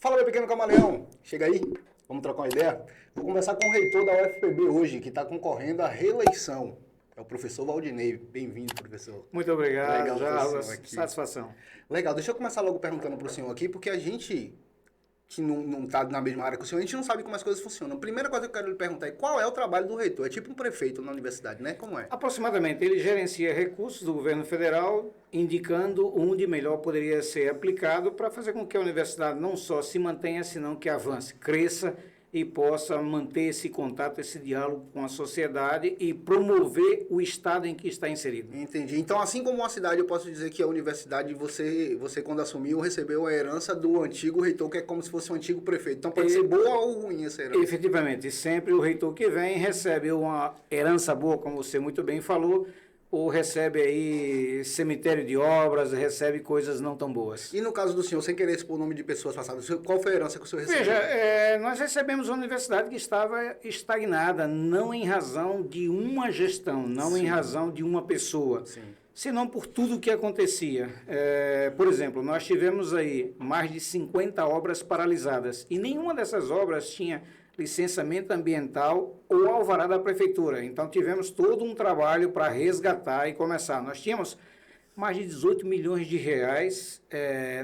Fala, meu pequeno camaleão. Chega aí, vamos trocar uma ideia? Vou conversar com o reitor da UFPB hoje, que está concorrendo à reeleição. É o professor Valdinei. Bem-vindo, professor. Muito obrigado, Legal Jarbas. Satisfação. Legal, deixa eu começar logo perguntando para o senhor aqui, porque a gente que não está na mesma área que o senhor, a gente não sabe como as coisas funcionam. A primeira coisa que eu quero lhe perguntar é qual é o trabalho do reitor? É tipo um prefeito na universidade, né? Como é? Aproximadamente, ele gerencia recursos do governo federal, indicando onde melhor poderia ser aplicado para fazer com que a universidade não só se mantenha, senão que avance, cresça e possa manter esse contato, esse diálogo com a sociedade e promover o estado em que está inserido. Entendi. Então, assim como uma cidade, eu posso dizer que a universidade, você quando assumiu, recebeu a herança do antigo reitor, que é como se fosse um antigo prefeito. Então, pode ser boa ou ruim essa herança? Efetivamente. Sempre o reitor que vem recebe uma herança boa, como você muito bem falou, ou recebe aí cemitério de obras, recebe coisas não tão boas. E no caso do senhor, sem querer expor o nome de pessoas passadas, qual foi a herança que o senhor recebeu? Veja, nós recebemos uma universidade que estava estagnada, não em razão de uma gestão, não Sim. em razão de uma pessoa, Sim. senão por tudo o que acontecia. Por exemplo, nós tivemos aí mais de 50 obras paralisadas e nenhuma dessas obras tinha licenciamento ambiental ou alvará da prefeitura. Então, tivemos todo um trabalho para resgatar e começar. Nós tínhamos mais de 18 milhões de reais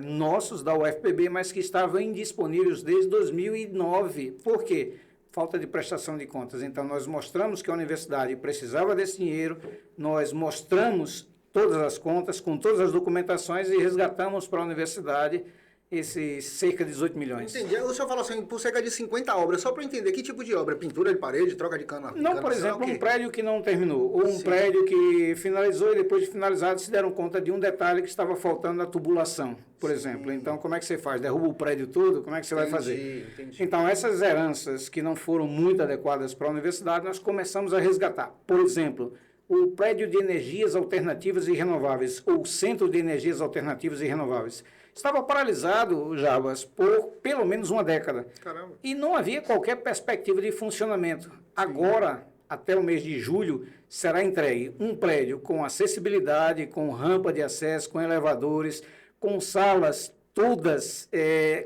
nossos da UFPB, mas que estavam indisponíveis desde 2009. Por quê? Falta de prestação de contas. Então, nós mostramos que a universidade precisava desse dinheiro, nós mostramos todas as contas, com todas as documentações e resgatamos para a universidade esses cerca de 18 milhões. Entendi. O senhor falou assim, por cerca de 50 obras, só para eu entender, que tipo de obra? Pintura de parede, troca de cana? Não, por exemplo, um prédio que não terminou, ou um prédio que finalizou e depois de finalizado se deram conta de um detalhe que estava faltando na tubulação, por exemplo. Então, como é que você faz? Derruba o prédio todo? Como é que você vai fazer? Entendi. Então, essas heranças que não foram muito adequadas para a universidade, nós começamos a resgatar. Por exemplo, o prédio de energias alternativas e renováveis, ou Centro de Energias Alternativas e Renováveis, estava paralisado, Jarbas, por pelo menos uma década. Caramba. E não havia qualquer perspectiva de funcionamento. Agora, até o mês de julho, será entregue um prédio com acessibilidade, com rampa de acesso, com elevadores, com salas todas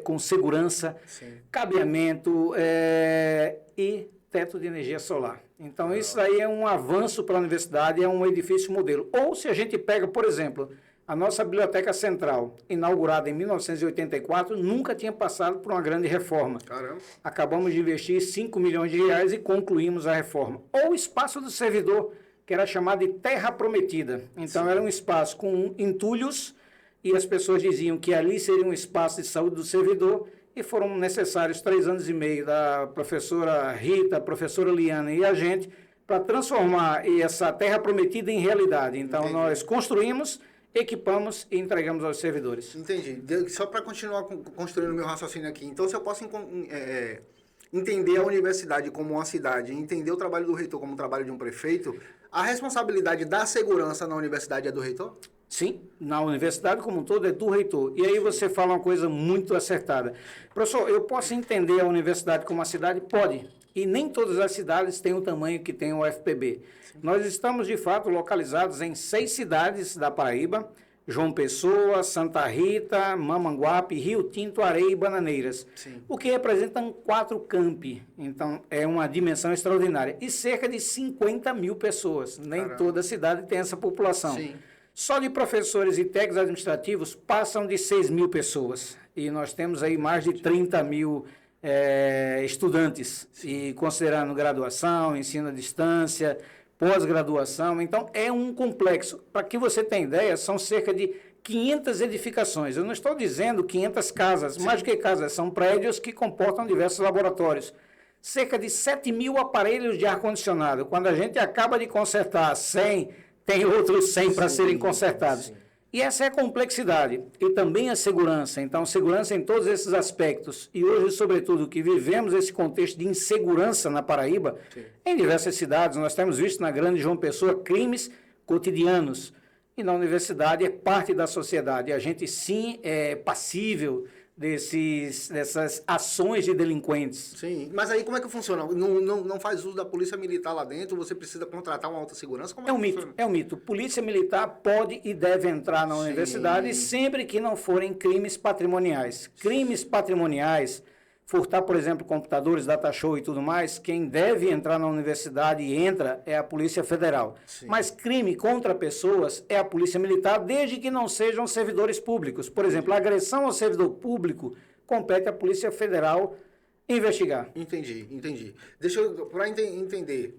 com segurança, cabeamento e teto de energia solar. Então, isso aí é um avanço para a universidade, é um edifício modelo. Ou se a gente pega, por exemplo, a nossa Biblioteca Central, inaugurada em 1984, nunca tinha passado por uma grande reforma. Caramba. Acabamos de investir 5 milhões de reais e concluímos a reforma. Ou o espaço do servidor, que era chamado de Terra Prometida. Então, era um espaço com entulhos e as pessoas diziam que ali seria um espaço de saúde do servidor e foram necessários 3 anos e meio da professora Rita, professora Liana e a gente para transformar essa Terra Prometida em realidade. Então, nós construímos, equipamos e entregamos aos servidores. Entendi. Só para continuar construindo o meu raciocínio aqui. Então, se eu posso entender a universidade como uma cidade, entender o trabalho do reitor como o trabalho de um prefeito, a responsabilidade da segurança na universidade é do reitor? Sim, na universidade como um todo é do reitor. E aí você fala uma coisa muito acertada. Professor, eu posso entender a universidade como uma cidade? Pode. E nem todas as cidades têm o tamanho que tem o UFPB. Nós estamos, de fato, localizados em 6 cidades da Paraíba: João Pessoa, Santa Rita, Mamanguape, Rio Tinto, Areia e Bananeiras. Sim. O que representam 4 campi. Então, é uma dimensão extraordinária. E cerca de 50 mil pessoas. Nem Caramba. toda cidade tem essa população. Sim. Só de professores e técnicos administrativos passam de 6 mil pessoas. E nós temos aí mais de 30 mil estudantes. E considerando graduação, ensino à distância, pós-graduação. Então, é um complexo. Para que você tenha ideia, são cerca de 500 edificações. Eu não estou dizendo 500 casas, mais do que casas, são prédios que comportam diversos laboratórios. Cerca de 7 mil aparelhos de ar-condicionado. Quando a gente acaba de consertar 100, tem outros 100 para serem consertados. Sim. E essa é a complexidade. E também a segurança. Então, segurança em todos esses aspectos. E hoje, sobretudo, que vivemos esse contexto de insegurança na Paraíba, em diversas cidades, nós temos visto na Grande João Pessoa crimes cotidianos. E na universidade é parte da sociedade. A gente, sim, é passível dessas ações de delinquentes. Sim, mas aí como é que funciona? Não faz uso da polícia militar lá dentro? Você precisa contratar uma alta segurança? Como É um que mito, funciona? é um mito. Polícia Militar pode e deve entrar na Sim. universidade sempre que não forem crimes patrimoniais. Crimes patrimoniais, furtar, por exemplo, computadores, data show e tudo mais, quem deve entrar na universidade e entra é a Polícia Federal. Sim. Mas crime contra pessoas é a Polícia Militar, desde que não sejam servidores públicos. Por exemplo, a agressão ao servidor público compete à Polícia Federal investigar. Entendi. Deixa eu, para entender,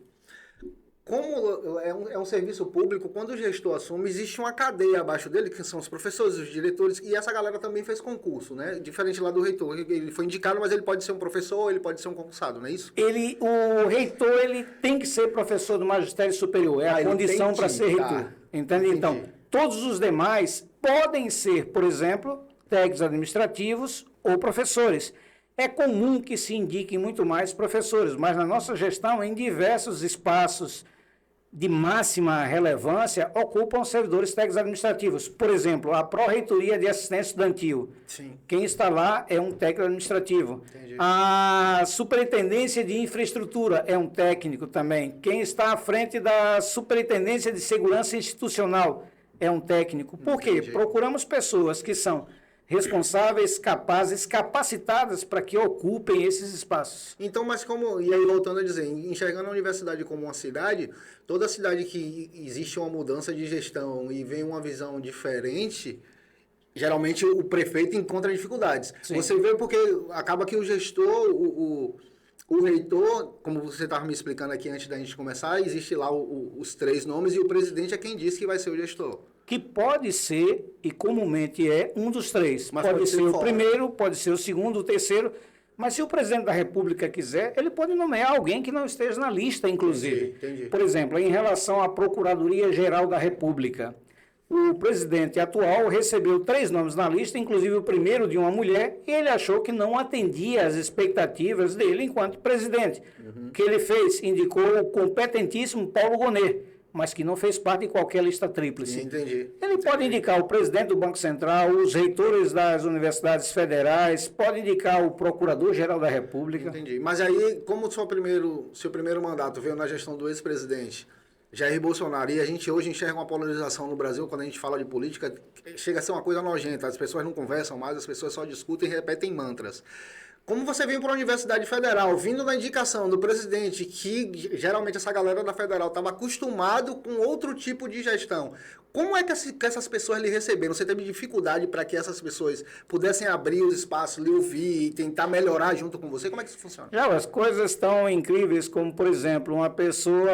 como é um serviço público, quando o gestor assume, existe uma cadeia abaixo dele, que são os professores, os diretores, e essa galera também fez concurso, né? Diferente lá do reitor. Ele foi indicado, mas ele pode ser um professor, ele pode ser um concursado, não é isso? O reitor, ele tem que ser professor do magistério superior, é a condição para ser reitor. Tá. Entende? Entendi. Então, todos os demais podem ser, por exemplo, técnicos administrativos ou professores. É comum que se indiquem muito mais professores, mas na nossa gestão, em diversos espaços de máxima relevância, ocupam servidores técnicos administrativos. Por exemplo, a Pró-Reitoria de Assistência Estudantil. Sim. Quem está lá é um técnico administrativo. Entendi. A Superintendência de Infraestrutura é um técnico também. Quem está à frente da Superintendência de Segurança Institucional é um técnico. Por quê? Entendi. Procuramos pessoas que são responsáveis, capazes, capacitadas para que ocupem esses espaços. Então, mas como, e aí voltando a dizer, enxergando a universidade como uma cidade, toda cidade que existe uma mudança de gestão e vem uma visão diferente, geralmente o prefeito encontra dificuldades. Sim. Você vê porque acaba que o gestor, o reitor, como você estava me explicando aqui antes da gente começar, existe lá os três nomes e o presidente é quem diz que vai ser o gestor. Que pode ser, e comumente é, um dos três. Mas Pode ser o fora. primeiro, pode ser o segundo, o terceiro. Mas se o presidente da República quiser, ele pode nomear alguém que não esteja na lista, inclusive. Entendi. Por exemplo, em relação à Procuradoria-Geral da República, o presidente atual recebeu 3 nomes na lista, inclusive o primeiro de uma mulher, e ele achou que não atendia às expectativas dele enquanto presidente. O que ele fez? Indicou o competentíssimo Paulo Gonet, mas que não fez parte de qualquer lista tríplice. Entendi. Ele pode indicar o presidente do Banco Central, os reitores das universidades federais, pode indicar o Procurador-Geral da República. Entendi. Mas aí, como seu primeiro mandato veio na gestão do ex-presidente Jair Bolsonaro, e a gente hoje enxerga uma polarização no Brasil, quando a gente fala de política, chega a ser uma coisa nojenta, as pessoas não conversam mais, as pessoas só discutem e repetem mantras. Como você vem para a Universidade Federal, vindo da indicação do presidente, que geralmente essa galera da Federal estava acostumado com outro tipo de gestão, como é que essas pessoas lhe receberam? Você teve dificuldade para que essas pessoas pudessem abrir os espaços, lhe ouvir e tentar melhorar junto com você? Como é que isso funciona? Já, as coisas tão incríveis como, por exemplo, uma pessoa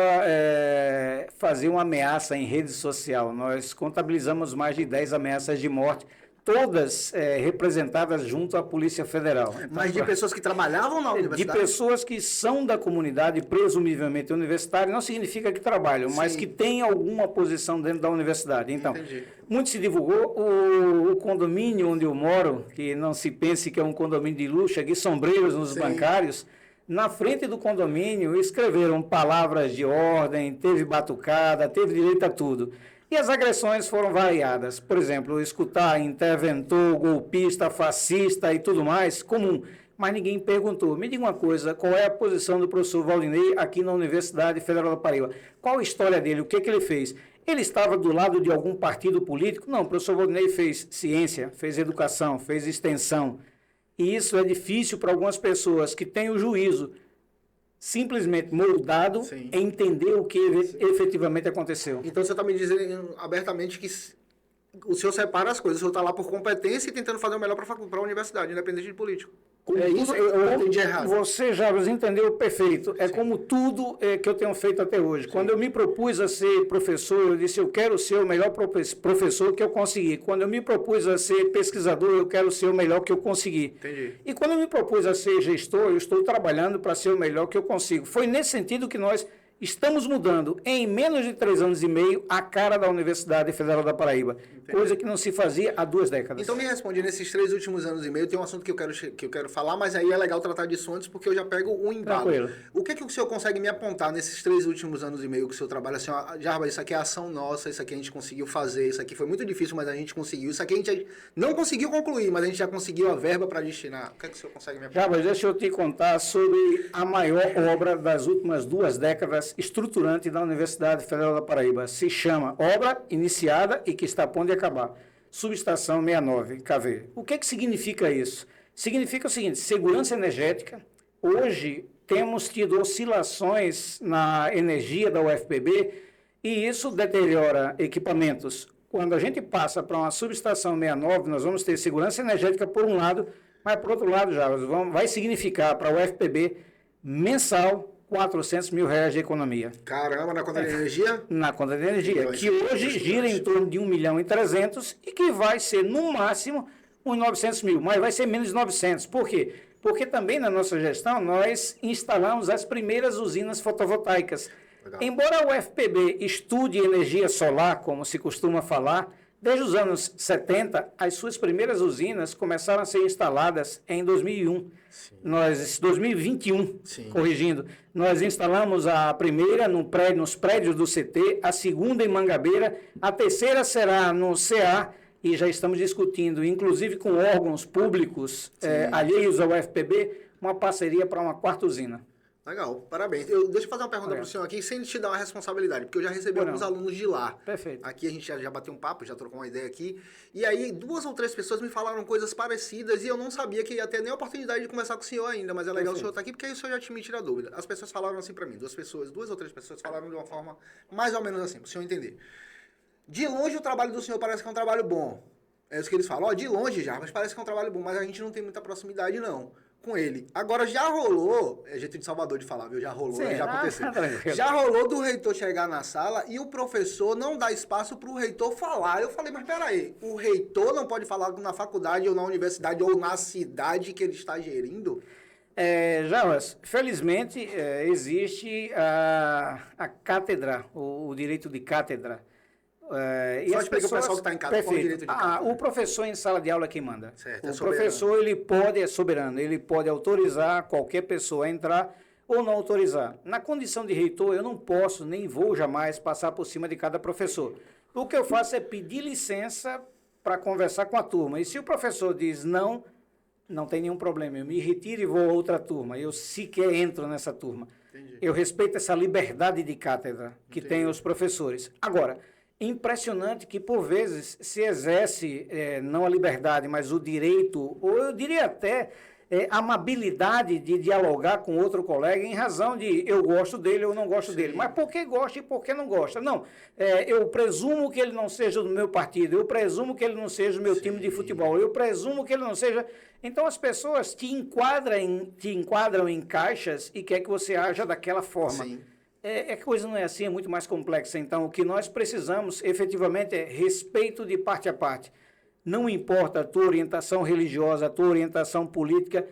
fazer uma ameaça em rede social. Nós contabilizamos mais de 10 ameaças de morte, todas representadas junto à Polícia Federal. Então, Mas de pessoas que trabalhavam na de universidade? pessoas que são da comunidade, presumivelmente universitária, não significa que trabalham, mas Sim. que têm alguma posição dentro da universidade. Então, Entendi. muito se divulgou o condomínio onde eu moro, que não se pense que é um condomínio de luxo, aqui sombreiros nos Sim. bancários. Na frente do condomínio escreveram palavras de ordem, teve batucada, teve direito a tudo. E as agressões foram variadas. Por exemplo, escutar interventor, golpista, fascista e tudo mais, comum. Mas ninguém perguntou. Me diga uma coisa, qual é a posição do professor Valdinei aqui na Universidade Federal da Paraíba? Qual a história dele? O que ele fez? Ele estava do lado de algum partido político? Não, o professor Valdinei fez ciência, fez educação, fez extensão. E isso é difícil para algumas pessoas que têm o juízo simplesmente moldado Sim. em entender o que efetivamente aconteceu. Então você está me dizendo abertamente que o senhor separa as coisas, o senhor está lá por competência e tentando fazer o melhor para a universidade, independente de político. Como É isso? Eu entendi errado. Você já entendeu perfeito. É como tudo que eu tenho feito até hoje. Sim. Quando eu me propus a ser professor, eu disse, eu quero ser o melhor professor que eu consegui. Quando eu me propus a ser pesquisador, eu quero ser o melhor que eu consegui. Entendi. E quando eu me propus a ser gestor, eu estou trabalhando para ser o melhor que eu consigo. Foi nesse sentido que nós Estamos mudando, em menos de 3 anos e meio, a cara da Universidade Federal da Paraíba. Entendi. Coisa que não se fazia há 2 décadas. Então me responde, nesses 3 últimos anos e meio, tem um assunto que eu quero falar, mas aí é legal tratar disso antes, porque eu já pego o embalo. Tranquilo. O que o senhor consegue me apontar nesses 3 últimos anos e meio que o senhor trabalha? Assim, ó, Jarbas, isso aqui é ação nossa, isso aqui a gente conseguiu fazer, isso aqui foi muito difícil, mas a gente conseguiu. Isso aqui a gente não conseguiu concluir, mas a gente já conseguiu a verba para destinar. O que o senhor consegue me apontar? Jarbas, deixa eu te contar sobre a maior obra das últimas 2 décadas, estruturante da Universidade Federal da Paraíba. Se chama Obra Iniciada e que está a ponto de acabar. Subestação 69, KV. O que significa isso? Significa o seguinte, segurança energética. Hoje temos tido oscilações na energia da UFPB e isso deteriora equipamentos. Quando a gente passa para uma subestação 69, nós vamos ter segurança energética por um lado, mas por outro lado, já vai significar para a UFPB mensal R$400 mil de economia. Caramba, na conta de energia? Na conta de energia, que hoje gira em torno de 1.300.000 e que vai ser, no máximo, uns 900 mil, mas vai ser menos de 900. Por quê? Porque também na nossa gestão nós instalamos as primeiras usinas fotovoltaicas. Legal. Embora a UFPB estude energia solar, como se costuma falar, desde os anos 70, as suas primeiras usinas começaram a ser instaladas em 2001. Sim. 2021, sim. Corrigindo. Nós instalamos a primeira nos prédios do CT, a segunda em Mangabeira, a terceira será no CA, e já estamos discutindo, inclusive com órgãos públicos alheios ao UFPB, uma parceria para uma 4ª usina. Legal, parabéns. Deixa eu fazer uma pergunta para o senhor aqui, sem te dar uma responsabilidade, porque eu já recebi alguns alunos de lá. Perfeito. Aqui a gente já bateu um papo, já trocou uma ideia aqui. E aí, 2 ou 3 pessoas me falaram coisas parecidas e eu não sabia que ia ter nem a oportunidade de conversar com o senhor ainda, mas é legal o senhor estar aqui, porque aí o senhor já me tira a dúvida. As pessoas falaram assim para mim, 2 ou 3 pessoas falaram de uma forma mais ou menos assim, para o senhor entender. De longe o trabalho do senhor parece que é um trabalho bom. É isso que eles falam. De longe já, mas parece que é um trabalho bom, mas a gente não tem muita proximidade não com ele. Agora já rolou, é jeito de Salvador de falar, viu? Já rolou, já aconteceu. Já rolou do reitor chegar na sala e o professor não dá espaço para o reitor falar. Eu falei, mas peraí, o reitor não pode falar na faculdade ou na universidade ou na cidade que ele está gerindo? Jarbas, felizmente existe a cátedra, o direito de cátedra. E só explica o pessoal que está em casa qual o direito de cátedra. O professor em sala de aula é quem manda. Certo, o professor é soberano, ele pode autorizar qualquer pessoa a entrar ou não autorizar. Na condição de reitor, eu não posso, nem vou jamais passar por cima de cada professor. O que eu faço é pedir licença para conversar com a turma. E se o professor diz não, não tem nenhum problema, eu me retiro e vou a outra turma. Eu sequer entro nessa turma. Entendi. Eu respeito essa liberdade de cátedra que tem os professores. Agora, impressionante que, por vezes, se exerce não a liberdade, mas o direito, ou eu diria até a amabilidade de dialogar com outro colega em razão de eu gosto dele ou não gosto dele. Mas por que gosta e por que não gosta? Não, eu presumo que ele não seja do meu partido, eu presumo que ele não seja do meu time de futebol, eu presumo que ele não seja... Então, as pessoas te enquadram em caixas e quer que você haja daquela forma. Sim. A coisa não é assim, é muito mais complexa. Então, o que nós precisamos, efetivamente, é respeito de parte a parte. Não importa a tua orientação religiosa, a tua orientação política,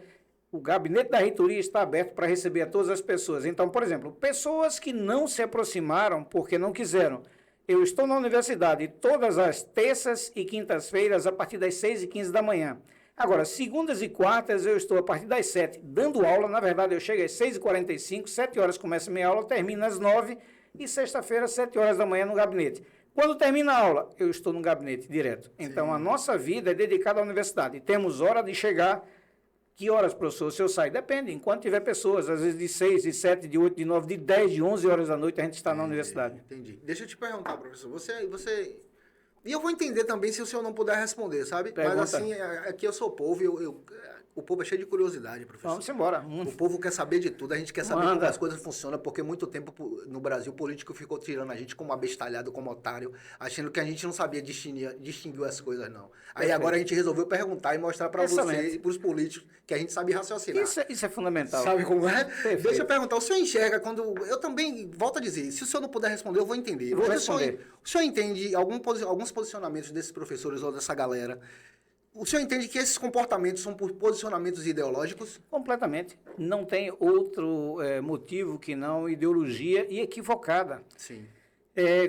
o gabinete da reitoria está aberto para receber a todas as pessoas. Então, por exemplo, pessoas que não se aproximaram porque não quiseram. Eu estou na universidade todas as terças e quintas-feiras, a partir das 6h15 da manhã. Agora, segundas e quartas eu estou a partir das 7 dando aula. Na verdade, eu chego às 6h45, 7 horas começa a minha aula, termina às 9 e sexta-feira, 7 horas da manhã no gabinete. Quando termina a aula, eu estou no gabinete direto. Então, a nossa vida é dedicada à universidade. Temos hora de chegar. Que horas, professor, o senhor sai? Depende, enquanto tiver pessoas, às vezes de 6, de 7, de 8, de 9, de 10, de 11 horas da noite, a gente está na universidade. Entendi. Deixa eu te perguntar, professor, você... E eu vou entender também se o senhor não puder responder, sabe? Pergunta. Mas assim, aqui eu sou povo e o povo é cheio de curiosidade, professor. Vamos embora. O povo quer saber de tudo, a gente quer saber como as coisas funcionam, porque muito tempo no Brasil o político ficou tirando a gente como abestalhado, como otário, achando que a gente não sabia distinguir as coisas, não. Aí agora a gente resolveu perguntar e mostrar para vocês e para os políticos que a gente sabe raciocinar. Isso é fundamental. Sabe como é? Perfeito. Deixa eu perguntar, o senhor enxerga quando... Eu também, volto a dizer, se o senhor não puder responder, eu vou entender. Vou responder. O senhor entende alguns posicionamentos desses professores ou dessa galera O senhor entende que esses comportamentos são por posicionamentos ideológicos? Completamente. Não tem outro motivo que não ideologia e equivocada. Sim.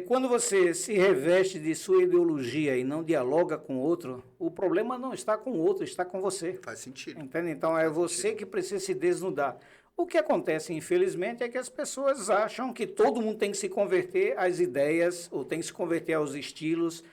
Quando você se reveste de sua ideologia e não dialoga com o outro, o problema não está com o outro, está com você. Faz sentido. Entende? Então, é você que precisa se desnudar. O que acontece, infelizmente, é que as pessoas acham que todo mundo tem que se converter às ideias ou tem que se converter aos estilos.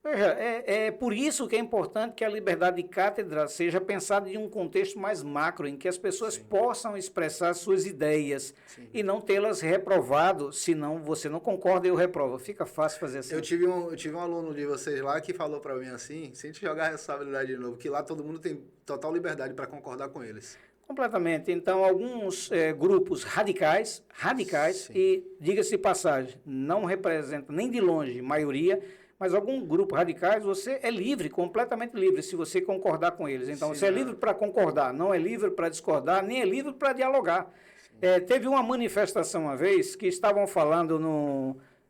Veja, é por isso que é importante que a liberdade de cátedra seja pensada em um contexto mais macro, em que as pessoas possam expressar suas ideias e não tê-las reprovado, senão você não concorda e eu reprovo. Fica fácil fazer assim. Eu tive um aluno de vocês lá que falou para mim assim, sem te jogar a responsabilidade de novo, que lá todo mundo tem total liberdade para concordar com eles. Completamente. Então, alguns grupos radicais, e, diga-se de passagem, não representam nem de longe maioria, mas algum grupo radicais, você é livre, completamente livre, se você concordar com eles. Então, você é livre para concordar, não é livre para discordar, nem é livre para dialogar. Teve uma manifestação uma vez que estavam falando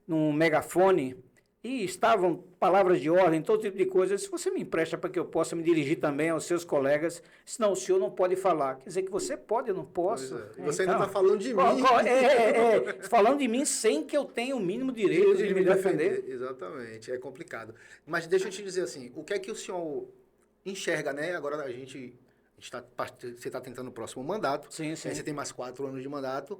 num megafone e estavam palavras de ordem, todo tipo de coisa. Se você me empresta para que eu possa me dirigir também aos seus colegas, senão o senhor não pode falar. Quer dizer que você pode, eu não posso. Você ainda está falando de mim. Falando de mim sem que eu tenha o mínimo direito de me defender. Exatamente, é complicado. Mas deixa eu te dizer assim, o que é que o senhor enxerga, né? Agora você está tentando o próximo mandato. Sim. Você tem mais 4 anos de mandato.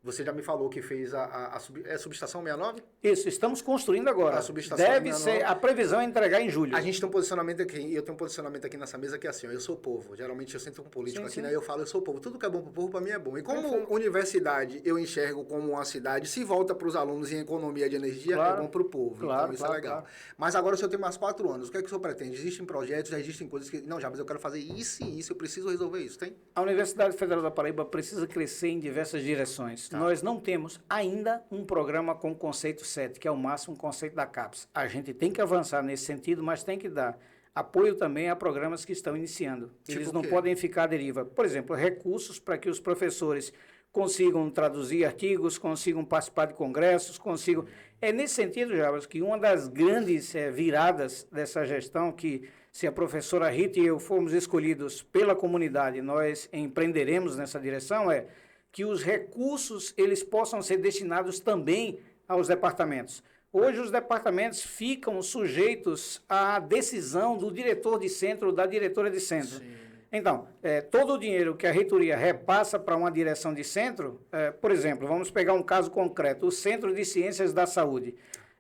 Você já me falou que fez a subestação 69? Isso, estamos construindo agora. A subestação Deve 69. ser, a previsão é entregar em julho. A gente tem um posicionamento aqui, eu tenho um posicionamento aqui nessa mesa que é assim, ó, eu sou povo. Geralmente eu sento com político aqui, né? Eu falo, eu sou povo. Tudo que é bom pro povo, para mim é bom. E como universidade eu enxergo como uma cidade, se volta para os alunos em economia de energia, é bom pro povo. Então isso é legal. Mas agora o senhor tem mais 4 anos. O que é que o senhor pretende? Existem projetos, já existem coisas que... Não, mas eu quero fazer isso e isso, eu preciso resolver isso, tem? A Universidade Federal da Paraíba precisa crescer em diversas direções. Nós não temos ainda um programa com o conceito 7, que é o máximo conceito da CAPES. A gente tem que avançar nesse sentido, mas tem que dar apoio também a programas que estão iniciando. Eles não podem ficar à deriva. Por exemplo, recursos para que os professores consigam traduzir artigos, consigam participar de congressos, consigam... É nesse sentido, Jarbas, que uma das grandes viradas dessa gestão, que se a professora Rita e eu formos escolhidos pela comunidade, nós empreenderemos nessa direção, é que os recursos eles possam ser destinados também aos departamentos. Hoje os departamentos ficam sujeitos à decisão do diretor de centro ou da diretora de centro. Sim. Então, todo o dinheiro que a reitoria repassa para uma direção de centro, por exemplo, vamos pegar um caso concreto, o Centro de Ciências da Saúde.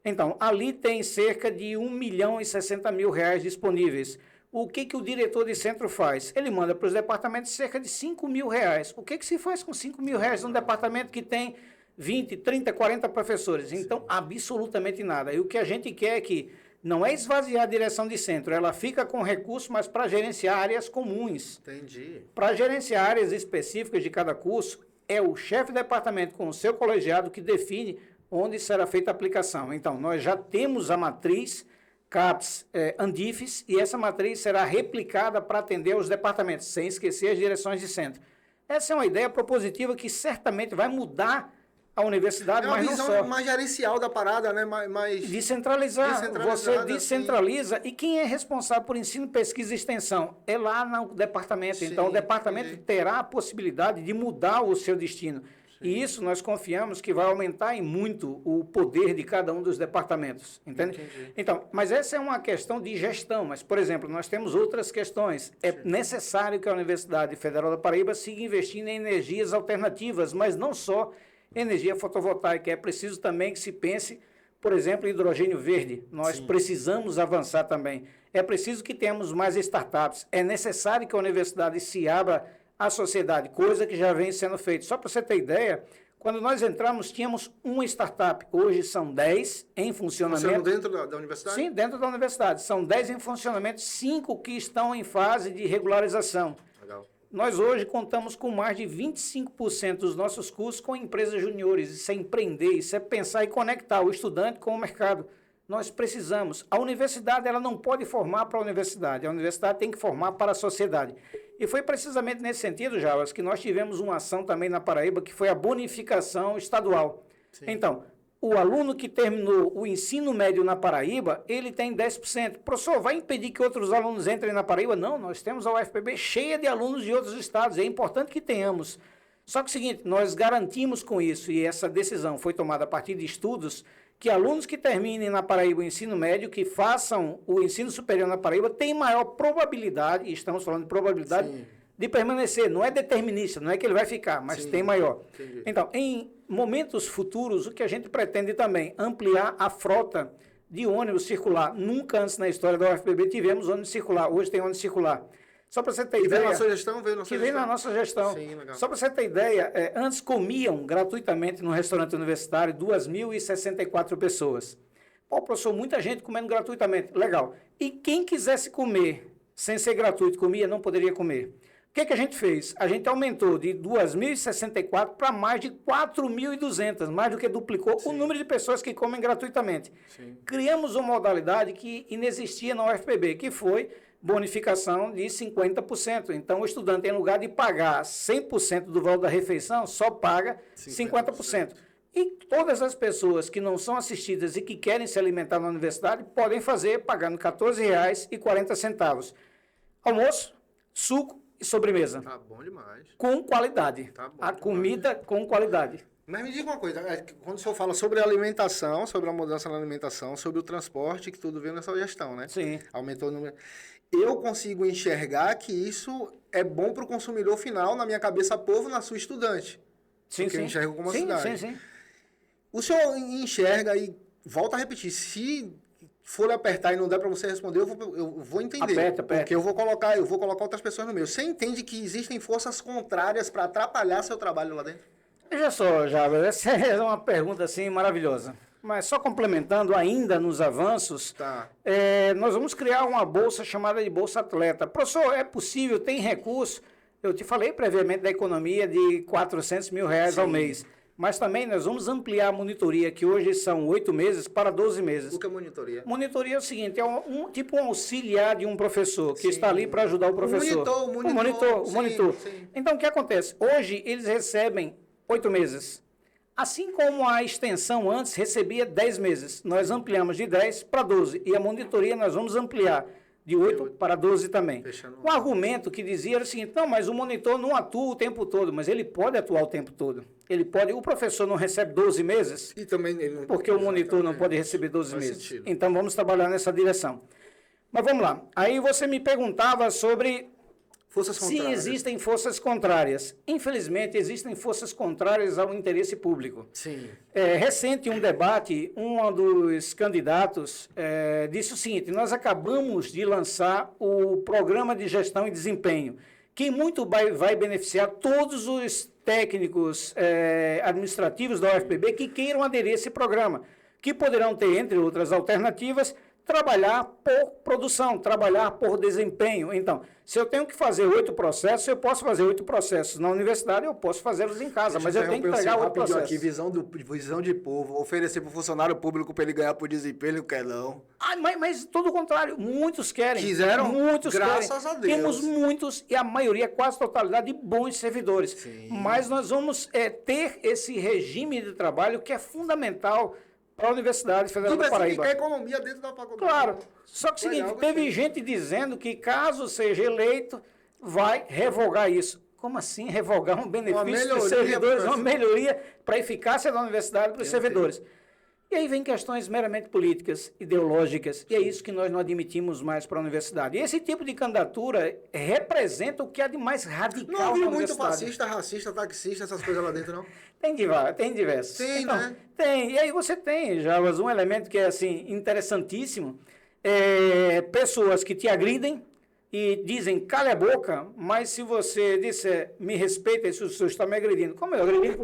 Então, ali tem cerca de R$1.060.000 disponíveis. O que o diretor de centro faz? Ele manda para os departamentos cerca de R$5.000. O que se faz com R$5.000 num departamento que tem 20, 30, 40 professores? Então, absolutamente nada. E o que a gente quer é que não é esvaziar a direção de centro, ela fica com recurso, mas para gerenciar áreas comuns. Entendi. Para gerenciar áreas específicas de cada curso, é o chefe de departamento com o seu colegiado que define onde será feita a aplicação. Então, nós já temos a matriz CAPES, Andifes, e essa matriz será replicada para atender os departamentos, sem esquecer as direções de centro. Essa é uma ideia propositiva que certamente vai mudar a universidade, mas não só. É uma visão mais gerencial da parada, né? Mais descentralizar. Você descentraliza. Assim. E quem é responsável por ensino, pesquisa e extensão? É lá no departamento. Sim, então, o departamento terá a possibilidade de mudar o seu destino. Sim. E isso nós confiamos que vai aumentar em muito o poder de cada um dos departamentos. Entende? Entendi. Então, mas essa é uma questão de gestão. Mas, por exemplo, nós temos outras questões. É necessário que a Universidade Federal da Paraíba siga investindo em energias alternativas, mas não só energia fotovoltaica. É preciso também que se pense, por exemplo, em hidrogênio verde. Nós precisamos avançar também. É preciso que tenhamos mais startups. É necessário que a universidade se abra à sociedade, coisa que já vem sendo feita. Só para você ter ideia, quando nós entramos, tínhamos uma startup. Hoje são 10 em funcionamento. Funcionam dentro da universidade? Sim, dentro da universidade. São 10 em funcionamento, 5 que estão em fase de regularização. Legal. Nós hoje contamos com mais de 25% dos nossos cursos com empresas juniores. Isso é empreender, isso é pensar e conectar o estudante com o mercado. Nós precisamos. A universidade ela não pode formar para a universidade tem que formar para a sociedade. E foi precisamente nesse sentido, Jarbas, que nós tivemos uma ação também na Paraíba, que foi a bonificação estadual. Sim. Então, o aluno que terminou o ensino médio na Paraíba, ele tem 10%. Professor, vai impedir que outros alunos entrem na Paraíba? Não, nós temos a UFPB cheia de alunos de outros estados, é importante que tenhamos. Só que é o seguinte, nós garantimos com isso, e essa decisão foi tomada a partir de estudos, que alunos que terminem na Paraíba o ensino médio, que façam o ensino superior na Paraíba, têm maior probabilidade, e estamos falando de probabilidade, sim, de permanecer. Não é determinista, não é que ele vai ficar, mas sim, tem maior. Entendi. Então, em momentos futuros, o que a gente pretende também, ampliar a frota de ônibus circular. Nunca antes na história da UFPB tivemos ônibus circular, hoje tem ônibus circular. Só para você ter ideia... Veio na sua gestão? Veio na nossa gestão. Sim, legal. Só para você ter ideia, antes comiam gratuitamente no restaurante universitário 2.064 pessoas. Pô, professor, muita gente comendo gratuitamente. Legal. E quem quisesse comer sem ser gratuito, comia, não poderia comer. O que a gente fez? A gente aumentou de 2.064 para mais de 4.200, mais do que duplicou sim, o número de pessoas que comem gratuitamente. Sim. Criamos uma modalidade que inexistia na UFPB, que foi bonificação de 50%. Então, o estudante, em lugar de pagar 100% do valor da refeição, só paga 50%. E todas as pessoas que não são assistidas e que querem se alimentar na universidade podem fazer pagando R$ 14,40. Almoço, suco e sobremesa. Tá bom demais. Com qualidade. Tá bom a comida com qualidade. Mas me diga uma coisa, quando o senhor fala sobre a alimentação, sobre a mudança na alimentação, sobre o transporte, que tudo veio nessa gestão, né? Sim. Aumentou o número... Eu consigo enxergar que isso é bom para o consumidor final, na minha cabeça, povo, na sua estudante. Sim, porque sim. eu enxergo como uma sim, cidade. Sim, sim. O senhor enxerga e volta a repetir, se for apertar e não der para você responder, eu vou entender. Aperta. Porque eu vou colocar outras pessoas no meio. Você entende que existem forças contrárias para atrapalhar seu trabalho lá dentro? Veja só, Jabas, essa é uma pergunta assim maravilhosa. Mas só complementando ainda nos avanços, tá. Nós vamos criar uma bolsa chamada de Bolsa Atleta. Professor, é possível, tem recurso? Eu te falei previamente da economia de R$400 mil ao mês. Mas também nós vamos ampliar a monitoria, que hoje são 8 meses, para 12 meses. O que é monitoria? Monitoria é o seguinte, é tipo um auxiliar de um professor, que está ali para ajudar o professor. O monitor. Sim. Então, o que acontece? Hoje, eles recebem 8 meses. Assim como a extensão antes recebia 10 meses, nós ampliamos de 10 para 12. E a monitoria nós vamos ampliar de 8 para 12 também. O argumento que dizia era o seguinte, não, mas o monitor não atua o tempo todo, mas ele pode atuar o tempo todo. Ele pode, o professor não recebe 12 meses, e também ele não, porque o monitor não pode receber 12 meses. Sentido. Então vamos trabalhar nessa direção. Mas vamos lá. Aí você me perguntava sobre... Forças contrárias. Sim, existem forças contrárias. Infelizmente, existem forças contrárias ao interesse público. Sim. Recente um debate, um dos candidatos disse o seguinte, nós acabamos de lançar o Programa de Gestão e Desempenho, que muito vai beneficiar todos os técnicos administrativos da UFPB que queiram aderir a esse programa, que poderão ter, entre outras alternativas, trabalhar por produção, trabalhar por desempenho. Então, se eu tenho que fazer 8 processos, eu posso fazer 8 processos na universidade, eu posso fazê-los em casa, mas eu tenho que entregar 8 processos. Aqui, visão de povo, oferecer para o funcionário público para ele ganhar por desempenho, ele não quer não. Mas todo o contrário, muitos querem. Quiseram? Muitos graças querem. a Deus. Temos muitos, e a maioria, quase totalidade, de bons servidores. Sim. Mas nós vamos ter esse regime de trabalho que é fundamental para a Universidade Federal do Paraíba. A economia dentro da faculdade. Claro. Só que o seguinte, teve gente dizendo que caso seja eleito, vai revogar isso. Como assim revogar um benefício para os servidores, uma melhoria para a eficácia da universidade para os servidores? E aí vem questões meramente políticas, ideológicas, e é isso que nós não admitimos mais para a universidade. E esse tipo de candidatura representa o que há de mais radical na universidade. Não viu muito fascista, racista, taxista, essas coisas lá dentro, não? Tem diversos. Tem, então, né? Tem. E aí você tem, Jarbas, um elemento que é assim, interessantíssimo, pessoas que te agridem e dizem, cale a boca, mas se você disser, me respeita, isso o senhor está me agredindo. Como eu agredi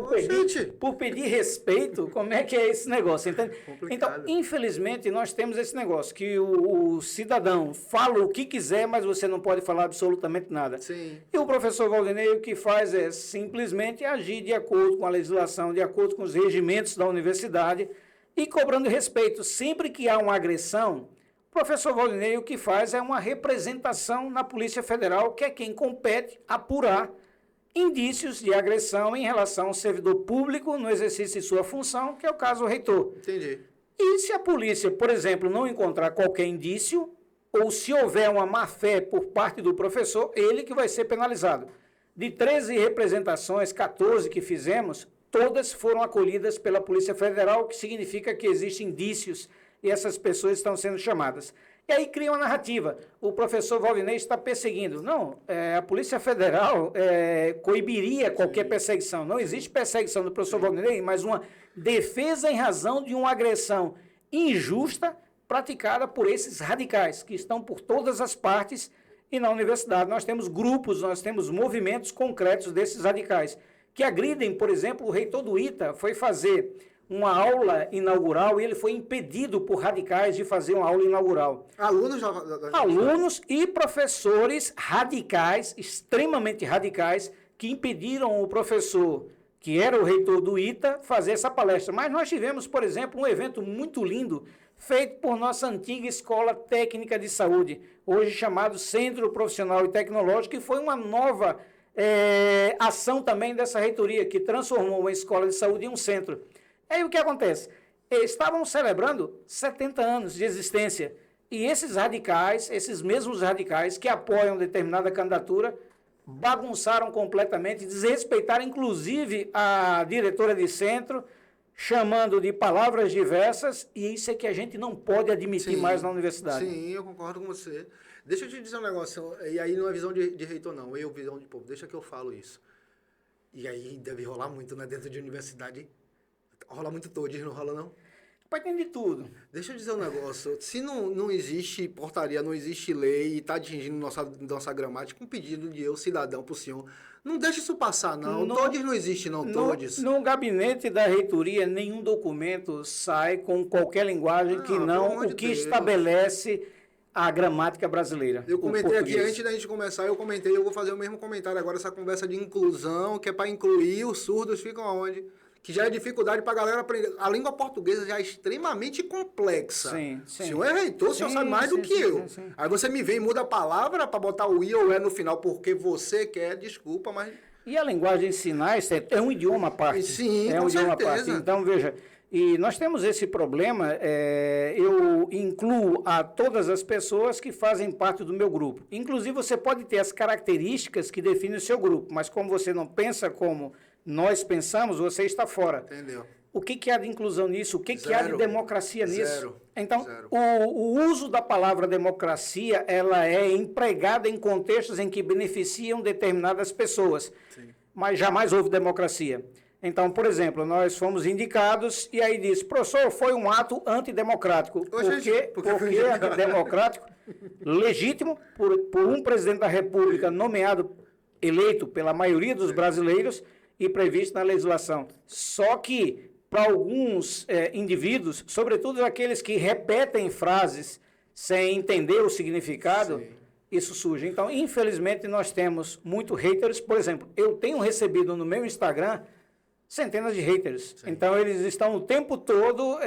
por pedir respeito, como é que é esse negócio? Entende? Então, infelizmente, nós temos esse negócio, que o cidadão fala o que quiser, mas você não pode falar absolutamente nada. Sim. E o professor Valdinei o que faz é simplesmente agir de acordo com a legislação, de acordo com os regimentos da universidade e cobrando respeito. Sempre que há uma agressão, o professor Valdinei o que faz é uma representação na Polícia Federal, que é quem compete apurar indícios de agressão em relação ao servidor público no exercício de sua função, que é o caso do reitor. Entendi. E se a polícia, por exemplo, não encontrar qualquer indício, ou se houver uma má-fé por parte do professor, ele que vai ser penalizado. De 13 representações, 14 que fizemos, todas foram acolhidas pela Polícia Federal, o que significa que existem indícios e essas pessoas estão sendo chamadas. E aí cria uma narrativa. O professor Valdinei está perseguindo. Não, a Polícia Federal coibiria qualquer perseguição. Não existe perseguição do professor Valdinei, mas uma defesa em razão de uma agressão injusta praticada por esses radicais, que estão por todas as partes, e na universidade nós temos grupos, nós temos movimentos concretos desses radicais, que agridem, por exemplo, o reitor do ITA foi fazer uma aula inaugural e ele foi impedido por radicais de fazer uma aula inaugural. Alunos e professores radicais, extremamente radicais, que impediram o professor, que era o reitor do ITA, fazer essa palestra. Mas nós tivemos, por exemplo, um evento muito lindo, feito por nossa antiga Escola Técnica de Saúde, hoje chamado Centro Profissional e Tecnológico, que foi uma nova ação também dessa reitoria, que transformou uma escola de saúde em um centro. Aí o que acontece? Estavam celebrando 70 anos de existência, e esses radicais, esses mesmos radicais que apoiam determinada candidatura, bagunçaram completamente, desrespeitaram inclusive a diretora de centro, chamando de palavras diversas, e isso é que a gente não pode admitir mais na universidade. Sim, eu concordo com você. Deixa eu te dizer um negócio, e aí não é visão de reitor não, eu visão de povo, deixa que eu falo isso. E aí deve rolar muito, né, dentro de universidade, rola muito todo, não rola não? Pai, tem de tudo. Deixa eu dizer um negócio, se não existe portaria, não existe lei e está atingindo nossa gramática, um pedido de eu, cidadão, para o senhor, não deixe isso passar não, todos não existe não, todos. No gabinete da reitoria, nenhum documento sai com qualquer linguagem que não o que estabelece a gramática brasileira. Eu comentei aqui, antes da gente começar, eu vou fazer o mesmo comentário agora, essa conversa de inclusão, que é para incluir, os surdos ficam aonde? Que já é dificuldade para a galera aprender. A língua portuguesa já é extremamente complexa. Sim. O senhor é reitor, o senhor sabe mais do que eu. Sim. Aí você me vem e muda a palavra para botar o i ou é no final porque você quer, desculpa, mas... E a linguagem de sinais é um idioma à parte. Sim, é um idioma à parte. Então, veja, e nós temos esse problema, eu incluo a todas as pessoas que fazem parte do meu grupo. Inclusive, você pode ter as características que definem o seu grupo, mas como você não pensa como nós pensamos, você está fora. Entendeu? O que há de inclusão nisso? O que há de democracia nisso? Então, Zero. O uso da palavra democracia, ela é empregada em contextos em que beneficiam determinadas pessoas. Sim. Mas jamais houve democracia. Então, por exemplo, nós fomos indicados e aí diz, professor, foi um ato antidemocrático. Por que antidemocrático? Legítimo por um presidente da República nomeado, eleito pela maioria dos brasileiros e previsto na legislação. Só que, para alguns indivíduos, sobretudo aqueles que repetem frases sem entender o significado, isso surge. Então, infelizmente, nós temos muito haters. Por exemplo, eu tenho recebido no meu Instagram centenas de haters. Sim. Então, eles estão o tempo todo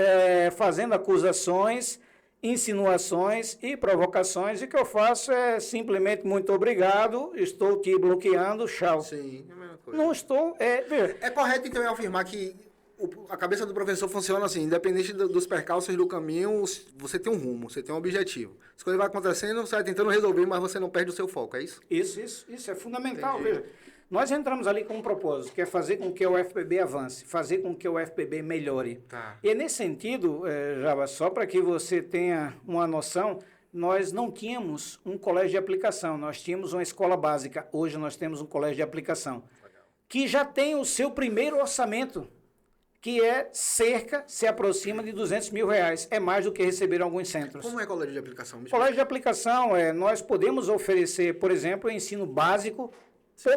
fazendo acusações, insinuações e provocações, e o que eu faço é simplesmente muito obrigado, estou te bloqueando, tchau. Sim, é a mesma coisa. Não estou... É correto, então, eu afirmar que a cabeça do professor funciona assim, independente dos percalços do caminho, você tem um rumo, você tem um objetivo. As coisas vão acontecendo, você vai tentando resolver, mas você não perde o seu foco, é isso? Isso é fundamental. Entendi. Veja, nós entramos ali com um propósito, que é fazer com que o UFPB avance, fazer com que o UFPB melhore. Tá. E nesse sentido, Java, só para que você tenha uma noção, nós não tínhamos um colégio de aplicação, nós tínhamos uma escola básica. Hoje nós temos um colégio de aplicação, que já tem o seu primeiro orçamento, que se aproxima de R$200 mil. É mais do que receberam alguns centros. Como é colégio de aplicação? Colégio de aplicação, nós podemos oferecer, por exemplo, o ensino básico,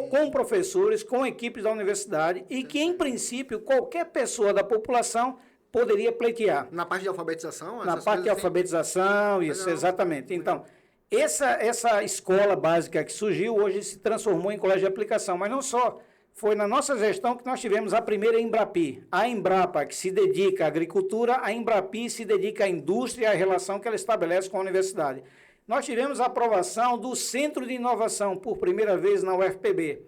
com professores, com equipes da universidade, e que, em princípio, qualquer pessoa da população poderia pleitear. Na parte de alfabetização? Na parte de alfabetização, isso, exatamente. Então, essa escola básica que surgiu, hoje se transformou em colégio de aplicação, mas não só. Foi na nossa gestão que nós tivemos a primeira Embrapi. A Embrapa, que se dedica à agricultura, a Embrapi se dedica à indústria e à relação que ela estabelece com a universidade. Nós tivemos a aprovação do Centro de Inovação, por primeira vez na UFPB.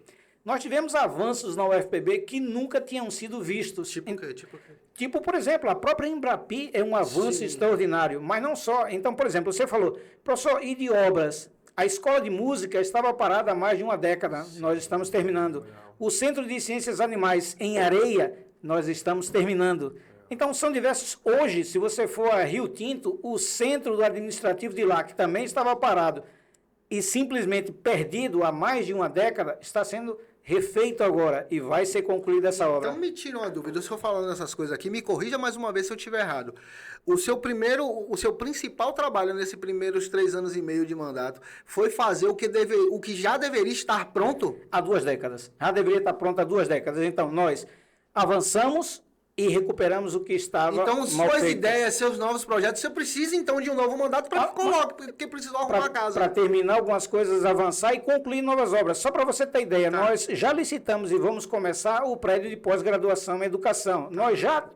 Nós tivemos avanços na UFPB que nunca tinham sido vistos. Tipo o quê? Tipo o quê? Tipo, por exemplo, a própria Embrapi é um avanço extraordinário, mas não só. Então, por exemplo, você falou, professor, e de obras? A escola de música estava parada há mais de uma década, nós estamos terminando. O Centro de Ciências Animais em Areia, nós estamos terminando. Então, são diversos. Hoje, se você for a Rio Tinto, o centro do administrativo de lá, que também estava parado e simplesmente perdido há mais de uma década, está sendo refeito agora e vai ser concluída essa obra. Então me tira uma dúvida, se eu falando essas coisas aqui, me corrija mais uma vez se eu estiver errado. O seu principal trabalho nesses primeiros 3 anos e meio de mandato foi fazer o que já deveria estar pronto? Há 2 décadas. Já deveria estar pronto há 2 décadas. Então, nós avançamos e recuperamos o que estava então, mal suas feito. ideias, seus novos projetos, você precisa então de um novo mandato para porque precisou arrumar a casa. Para terminar algumas coisas, avançar e concluir novas obras. Só para você ter ideia, nós já licitamos e vamos começar o prédio de pós-graduação em educação. Nós já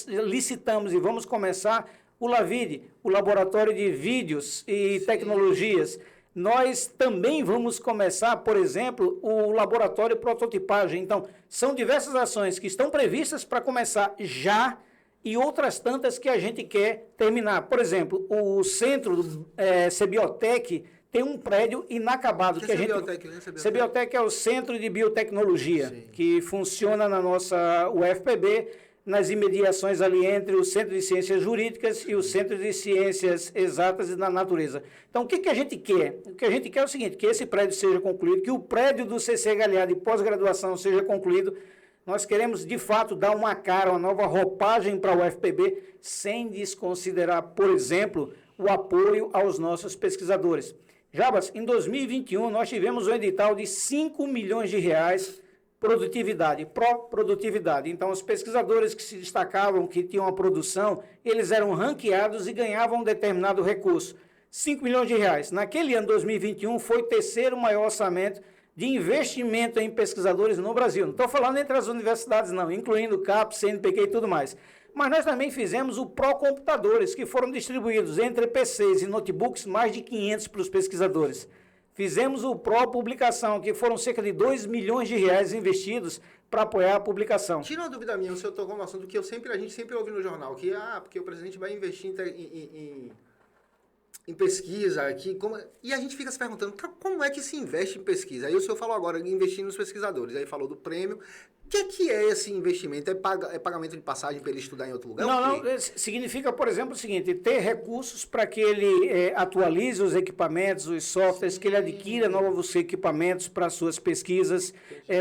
licitamos e vamos começar o LAVID, o Laboratório de Vídeos e Tecnologias. Nós também vamos começar, por exemplo, o laboratório de prototipagem. Então, são diversas ações que estão previstas para começar já e outras tantas que a gente quer terminar. Por exemplo, o centro Cebiotec tem um prédio inacabado. Cebiotec é o Centro de Biotecnologia, que funciona na nossa UFPB, nas imediações ali entre o Centro de Ciências Jurídicas e o Centro de Ciências Exatas e da Natureza. Então, o que a gente quer? O que a gente quer é o seguinte, que esse prédio seja concluído, que o prédio do CCHLA de pós-graduação seja concluído. Nós queremos, de fato, dar uma cara, uma nova roupagem para a UFPB, sem desconsiderar, por exemplo, o apoio aos nossos pesquisadores. Jabas, em 2021, nós tivemos um edital de R$5 milhões produtividade, pró-produtividade. Então, os pesquisadores que se destacavam, que tinham a produção, eles eram ranqueados e ganhavam um determinado recurso. R$5 milhões. Naquele ano, 2021, foi o 3º maior orçamento de investimento em pesquisadores no Brasil. Não estou falando entre as universidades, não, incluindo CAP, CNPq e tudo mais. Mas nós também fizemos o Pró-Computadores, que foram distribuídos entre PCs e notebooks, mais de 500 para os pesquisadores. Fizemos o Pró-Publicação, que foram cerca de R$2 milhões investidos para apoiar a publicação. Tira uma dúvida minha, o senhor tocou no assunto que a gente sempre ouve no jornal, que porque o presidente vai investir em pesquisa, e a gente fica se perguntando, como é que se investe em pesquisa? Aí o senhor falou agora, investir nos pesquisadores, aí falou do prêmio. O que é esse investimento? É pagamento de passagem para ele estudar em outro lugar? Não, significa, por exemplo, o seguinte, ter recursos para que ele atualize os equipamentos, os softwares, que ele adquira novos equipamentos para suas pesquisas.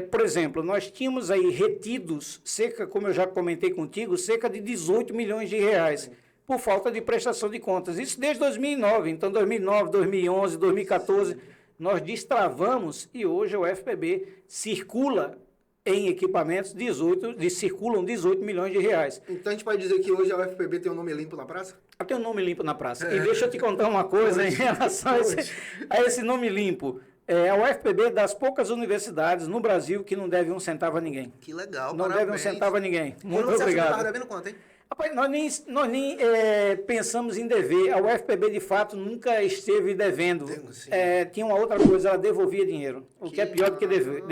Por exemplo, nós tínhamos aí retidos, como eu já comentei contigo, cerca de R$18 milhões por falta de prestação de contas. Isso desde 2009. Então, 2009, 2011, 2014, nós destravamos e hoje a UFPB circula em equipamentos circulam R$18 milhões. Então a gente pode dizer que hoje a UFPB tem um nome limpo na praça? Tem um nome limpo na praça. E deixa eu te contar uma coisa em relação a esse nome limpo. A UFPB é das poucas universidades no Brasil que não deve um centavo a ninguém. Que legal, não deve um centavo a ninguém. Muito obrigado. Você estava devendo quanto, hein? Rapaz, nós nem pensamos em dever. A UFPB, de fato, nunca esteve devendo. Tinha uma outra coisa, ela devolvia dinheiro. O que é pior do que dever.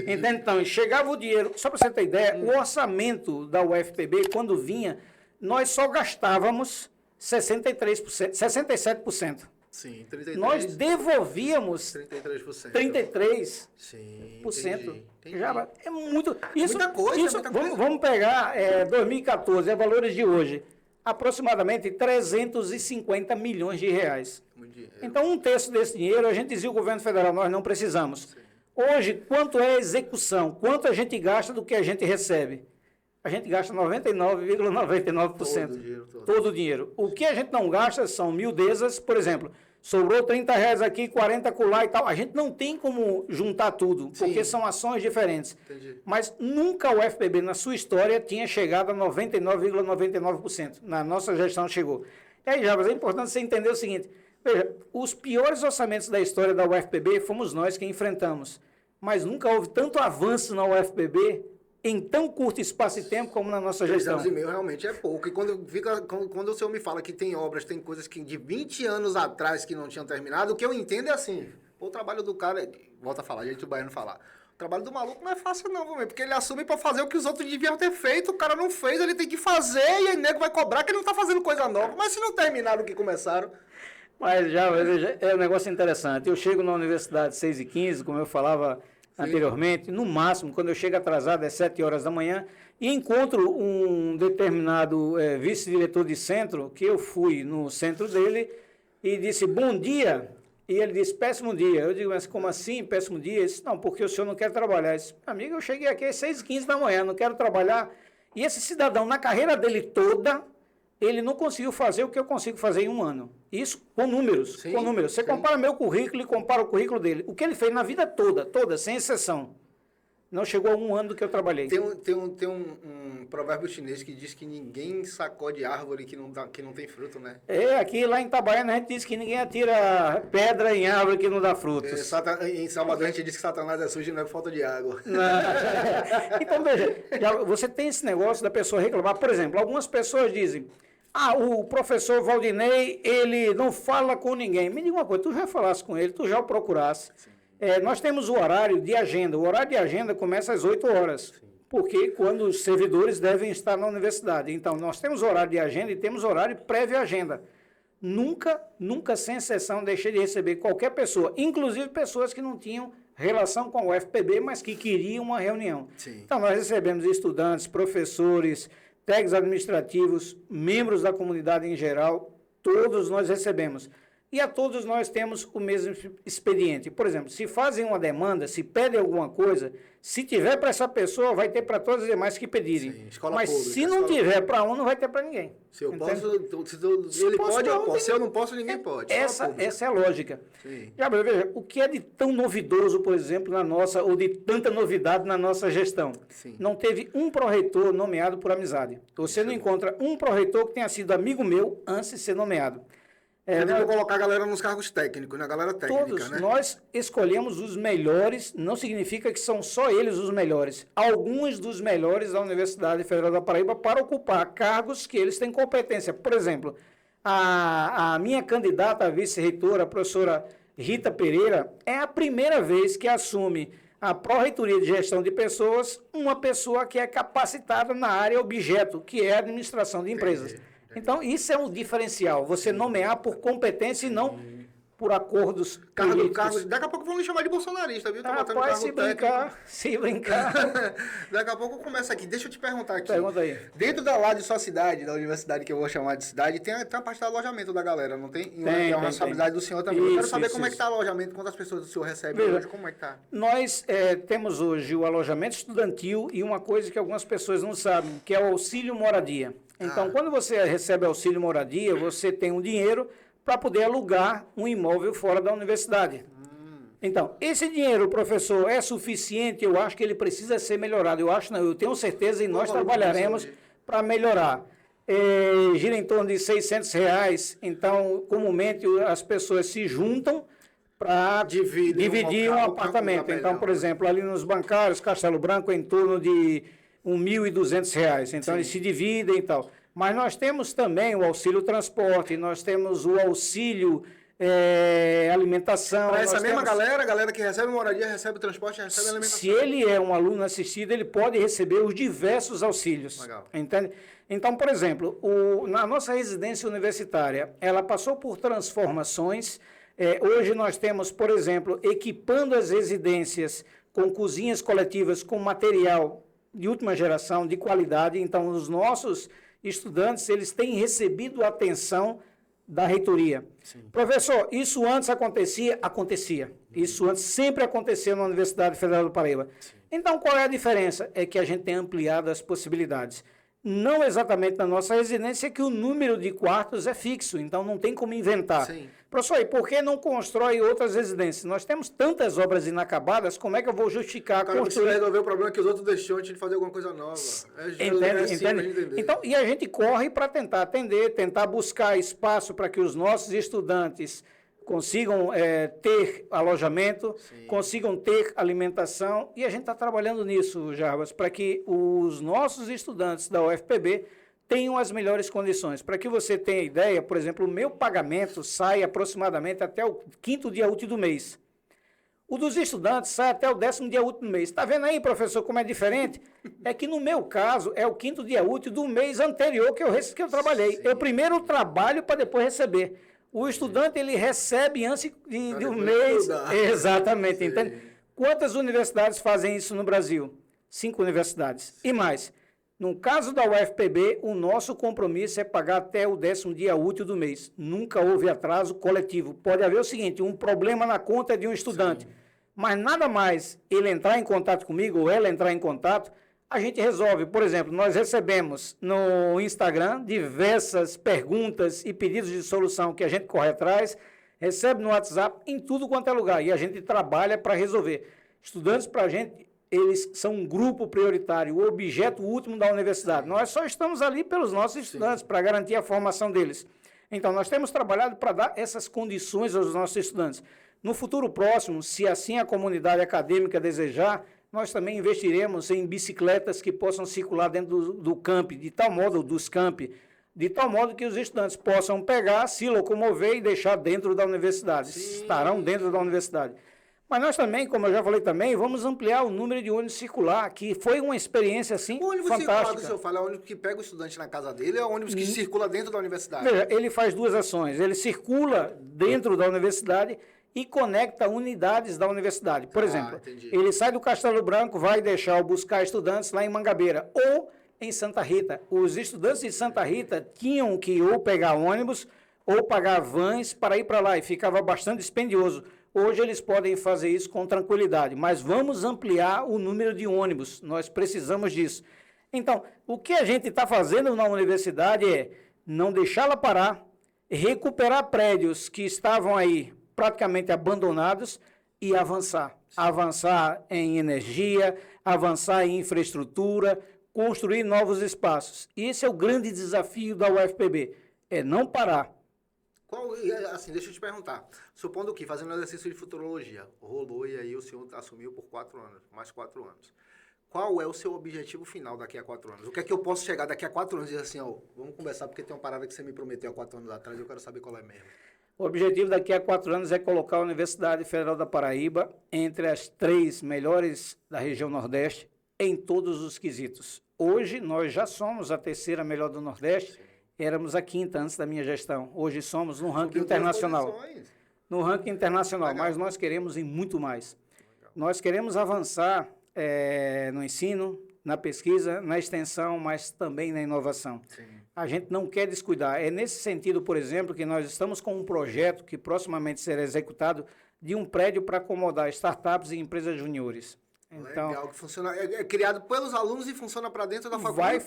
Entende? Então, chegava o dinheiro. Só para você ter ideia, o orçamento da UFPB, quando vinha, nós só gastávamos 67%. Sim, 33%. Nós devolvíamos 33%. 33%. Sim, entendi. Já é muito. Muita coisa. Vamos pegar 2014, valores de hoje. Aproximadamente R$350 milhões. Então, 1/3 desse dinheiro, a gente dizia o governo federal, nós não precisamos. Sim. Hoje, quanto é a execução? Quanto a gente gasta do que a gente recebe? A gente gasta 99,99%. Todo o dinheiro. O que a gente não gasta são miudezas, por exemplo, sobrou R$30 aqui, 40 acolá e tal. A gente não tem como juntar tudo, porque são ações diferentes. Entendi. Mas nunca o UFPB, na sua história, tinha chegado a 99,99%. Na nossa gestão chegou. E aí, Jabas, é importante você entender o seguinte. Veja, os piores orçamentos da história da UFPB fomos nós que enfrentamos. Mas nunca houve tanto avanço na UFPB em tão curto espaço de tempo como na nossa gestão. 3 anos e meio realmente é pouco. E quando o senhor me fala que tem obras, tem coisas que de 20 anos atrás que não tinham terminado, o que eu entendo é assim, o trabalho do cara, volta a falar, jeito do baiano falar, O trabalho do maluco não é fácil não, meu, porque ele assume pra fazer o que os outros deviam ter feito, o cara não fez, ele tem que fazer, e aí nego vai cobrar que ele não tá fazendo coisa nova. Mas se não terminaram o que começaram... Mas já é um negócio interessante. Eu chego na universidade 6h15, como eu falava anteriormente, no máximo, quando eu chego atrasado, é 7 horas da manhã, e encontro um determinado vice-diretor de centro, que eu fui no centro dele, e disse, bom dia, e ele disse, péssimo dia. Eu digo, mas como assim, péssimo dia? Ele disse, não, porque o senhor não quer trabalhar. Eu disse, amigo, eu cheguei aqui às 6h15 da manhã, não quero trabalhar. E esse cidadão, na carreira dele toda, ele não conseguiu fazer o que eu consigo fazer em um ano. Isso com números. Sim, com números. Você compara meu currículo e compara o currículo dele. O que ele fez na vida toda, sem exceção. Não chegou a um ano do que eu trabalhei. Tem um provérbio chinês que diz que ninguém sacode árvore que não tem fruto, né? Aqui lá em Itabaiana a gente diz que ninguém atira pedra em árvore que não dá frutos. Em Salvador a gente diz que Satanás é sujo e não é por falta de água. Então, veja, você tem esse negócio da pessoa reclamar. Por exemplo, algumas pessoas dizem, o professor Valdinei, ele não fala com ninguém. Me diga uma coisa, tu já falasse com ele, tu já o procurasse. Nós temos o horário de agenda. O horário de agenda começa às 8 horas, porque quando os servidores devem estar na universidade. Então, nós temos horário de agenda e temos horário prévio à agenda. Nunca, sem exceção, deixei de receber qualquer pessoa, inclusive pessoas que não tinham relação com o UFPB, mas que queriam uma reunião. Sim. Então, nós recebemos estudantes, professores, técnicos administrativos, membros da comunidade em geral, todos nós recebemos. E a todos nós temos o mesmo expediente. Por exemplo, se fazem uma demanda, se pedem alguma coisa, se tiver para essa pessoa, vai ter para todas as demais que pedirem. Sim, escola mas pública, se não tiver para um, não vai ter para ninguém. Se eu Entende? posso, se ele pode, eu posso. Se eu não posso, ninguém pode. Essa é a lógica. Sim. Já, veja, o que é de tão novidoso, por exemplo, ou de tanta novidade na nossa gestão? Sim. Não teve um pró-reitor nomeado por amizade. Você não encontra um pró-reitor que tenha sido amigo meu antes de ser nomeado. Devemos colocar a galera nos cargos técnicos, na galera técnica, Todos né? nós escolhemos os melhores, não significa que são só eles os melhores. Alguns dos melhores da Universidade Federal da Paraíba para ocupar cargos que eles têm competência. Por exemplo, a minha candidata a vice-reitora, a professora Rita Pereira, é a primeira vez que assume a Pró-Reitoria de Gestão de Pessoas, uma pessoa que é capacitada na área objeto, que é a administração de empresas. Entendi. Então, isso é um diferencial, você nomear por competência e não por acordos Cargo, políticos. daqui a pouco vão lhe chamar de bolsonarista, viu? Tô botando Rapaz, cargo se brincar. Daqui a pouco começa aqui. Deixa eu te perguntar aqui. Pergunta aí. Dentro da lá de sua cidade, da universidade que eu vou chamar de cidade, tem a parte do alojamento da galera, não tem? É uma responsabilidade do senhor também. Eu quero saber como é que tá o alojamento, quantas pessoas o senhor recebe hoje, como é que tá? Nós temos hoje o alojamento estudantil e uma coisa que algumas pessoas não sabem, que é o auxílio moradia. Então, quando você recebe auxílio moradia, você tem um dinheiro para poder alugar um imóvel fora da universidade. Então, esse dinheiro, professor, é suficiente? Eu acho que ele precisa ser melhorado. Eu acho não, eu tenho certeza e nós trabalharemos para melhorar. Gira em torno de R$600. Então, comumente as pessoas se juntam para dividir um apartamento. Então, por exemplo, ali nos bancários, Castelo Branco, em torno de R$1.200. Então, eles se dividem e tal. Mas nós temos também o auxílio transporte, nós temos o auxílio alimentação. Para essa mesma galera, a galera que recebe moradia, recebe transporte, recebe alimentação. Se ele é um aluno assistido, ele pode receber os diversos auxílios. Legal. Entende? Então, por exemplo, na nossa residência universitária, ela passou por transformações. Hoje nós temos, por exemplo, equipando as residências com cozinhas coletivas, com material de última geração, de qualidade. Então, os nossos estudantes, eles têm recebido a atenção da reitoria. Sim. Professor, isso antes acontecia? Acontecia. Isso antes sempre acontecia na Universidade Federal do Paraíba. Sim. Então, qual é a diferença? É que a gente tem ampliado as possibilidades. Não exatamente na nossa residência, que o número de quartos é fixo, então não tem como inventar. Sim. Professor, e por que não constrói outras residências? Nós temos tantas obras inacabadas, como é que eu vou justificar a construir? Resolver o problema que os outros deixou antes de fazer alguma coisa nova. Entende? Então, e a gente corre para tentar atender, tentar buscar espaço para que os nossos estudantes consigam ter alojamento, sim, consigam ter alimentação, e a gente está trabalhando nisso, Jarbas, para que os nossos estudantes da UFPB tenham as melhores condições. Para que você tenha ideia, por exemplo, o meu pagamento sai aproximadamente até o 5º dia útil do mês. O dos estudantes sai até o 10º dia útil do mês. Está vendo aí, professor, como é diferente? É que no meu caso, é o 5º dia útil do mês anterior que eu trabalhei. Sim. Eu primeiro trabalho para depois receber. O estudante, ele recebe antes de um mês. Estudar. Exatamente, Sim. entende? Quantas universidades fazem isso no Brasil? 5 universidades. E mais. No caso da UFPB, o nosso compromisso é pagar até o 10º dia útil do mês. Nunca houve atraso coletivo. Pode haver o seguinte, um problema na conta de um estudante, sim, mas nada mais ele entrar em contato comigo ou ela entrar em contato, a gente resolve. Por exemplo, nós recebemos no Instagram diversas perguntas e pedidos de solução que a gente corre atrás, recebe no WhatsApp, em tudo quanto é lugar, e a gente trabalha para resolver. Estudantes, para a gente, eles são um grupo prioritário, o objeto último da universidade. Nós só estamos ali pelos nossos estudantes, para garantir a formação deles. Então, nós temos trabalhado para dar essas condições aos nossos estudantes. No futuro próximo, se assim a comunidade acadêmica desejar, nós também investiremos em bicicletas que possam circular dentro do campi, de tal modo, dos campi, de tal modo que os estudantes possam pegar, se locomover e deixar dentro da universidade. Sim. Estarão dentro da universidade. Mas nós também, como eu já falei também, vamos ampliar o número de ônibus circular, que foi uma experiência, assim, fantástica. O ônibus circular que o senhor fala é o ônibus que pega o estudante na casa dele, é o ônibus que circula dentro da universidade? Veja, ele faz duas ações. Ele circula dentro da universidade e conecta unidades da universidade. Por exemplo, entendi. Ele sai do Castelo Branco, vai deixar ou buscar estudantes lá em Mangabeira ou em Santa Rita. Os estudantes de Santa Rita tinham que ou pegar ônibus ou pagar vans para ir para lá e ficava bastante dispendioso. Hoje eles podem fazer isso com tranquilidade, mas vamos ampliar o número de ônibus, nós precisamos disso. Então, o que a gente está fazendo na universidade é não deixá-la parar, recuperar prédios que estavam aí praticamente abandonados e avançar. Avançar em energia, avançar em infraestrutura, construir novos espaços. E esse é o grande desafio da UFPB, é não parar. Assim, deixa eu te perguntar, supondo que, fazendo um exercício de futurologia, rolou e aí o senhor assumiu por 4 anos, mais 4 anos. Qual é o seu objetivo final daqui a 4 anos? O que é que eu posso chegar daqui a 4 anos e dizer assim, ó, vamos conversar porque tem uma parada que você me prometeu há 4 anos atrás e eu quero saber qual é mesmo. O objetivo daqui a 4 anos é colocar a Universidade Federal da Paraíba entre as 3 melhores da região Nordeste em todos os quesitos. Hoje nós já somos a 3ª melhor do Nordeste. Sim. Éramos a 5ª antes da minha gestão. Hoje somos no ranking internacional. No ranking internacional, legal, mas nós queremos ir muito mais. Legal. Nós queremos avançar no ensino, na pesquisa, na extensão, mas também na inovação. Sim. A gente não quer descuidar. É nesse sentido, por exemplo, que nós estamos com um projeto que proximamente será executado de um prédio para acomodar startups e empresas juniores. Então, legal, que funciona, é criado pelos alunos e funciona para dentro da faculdade.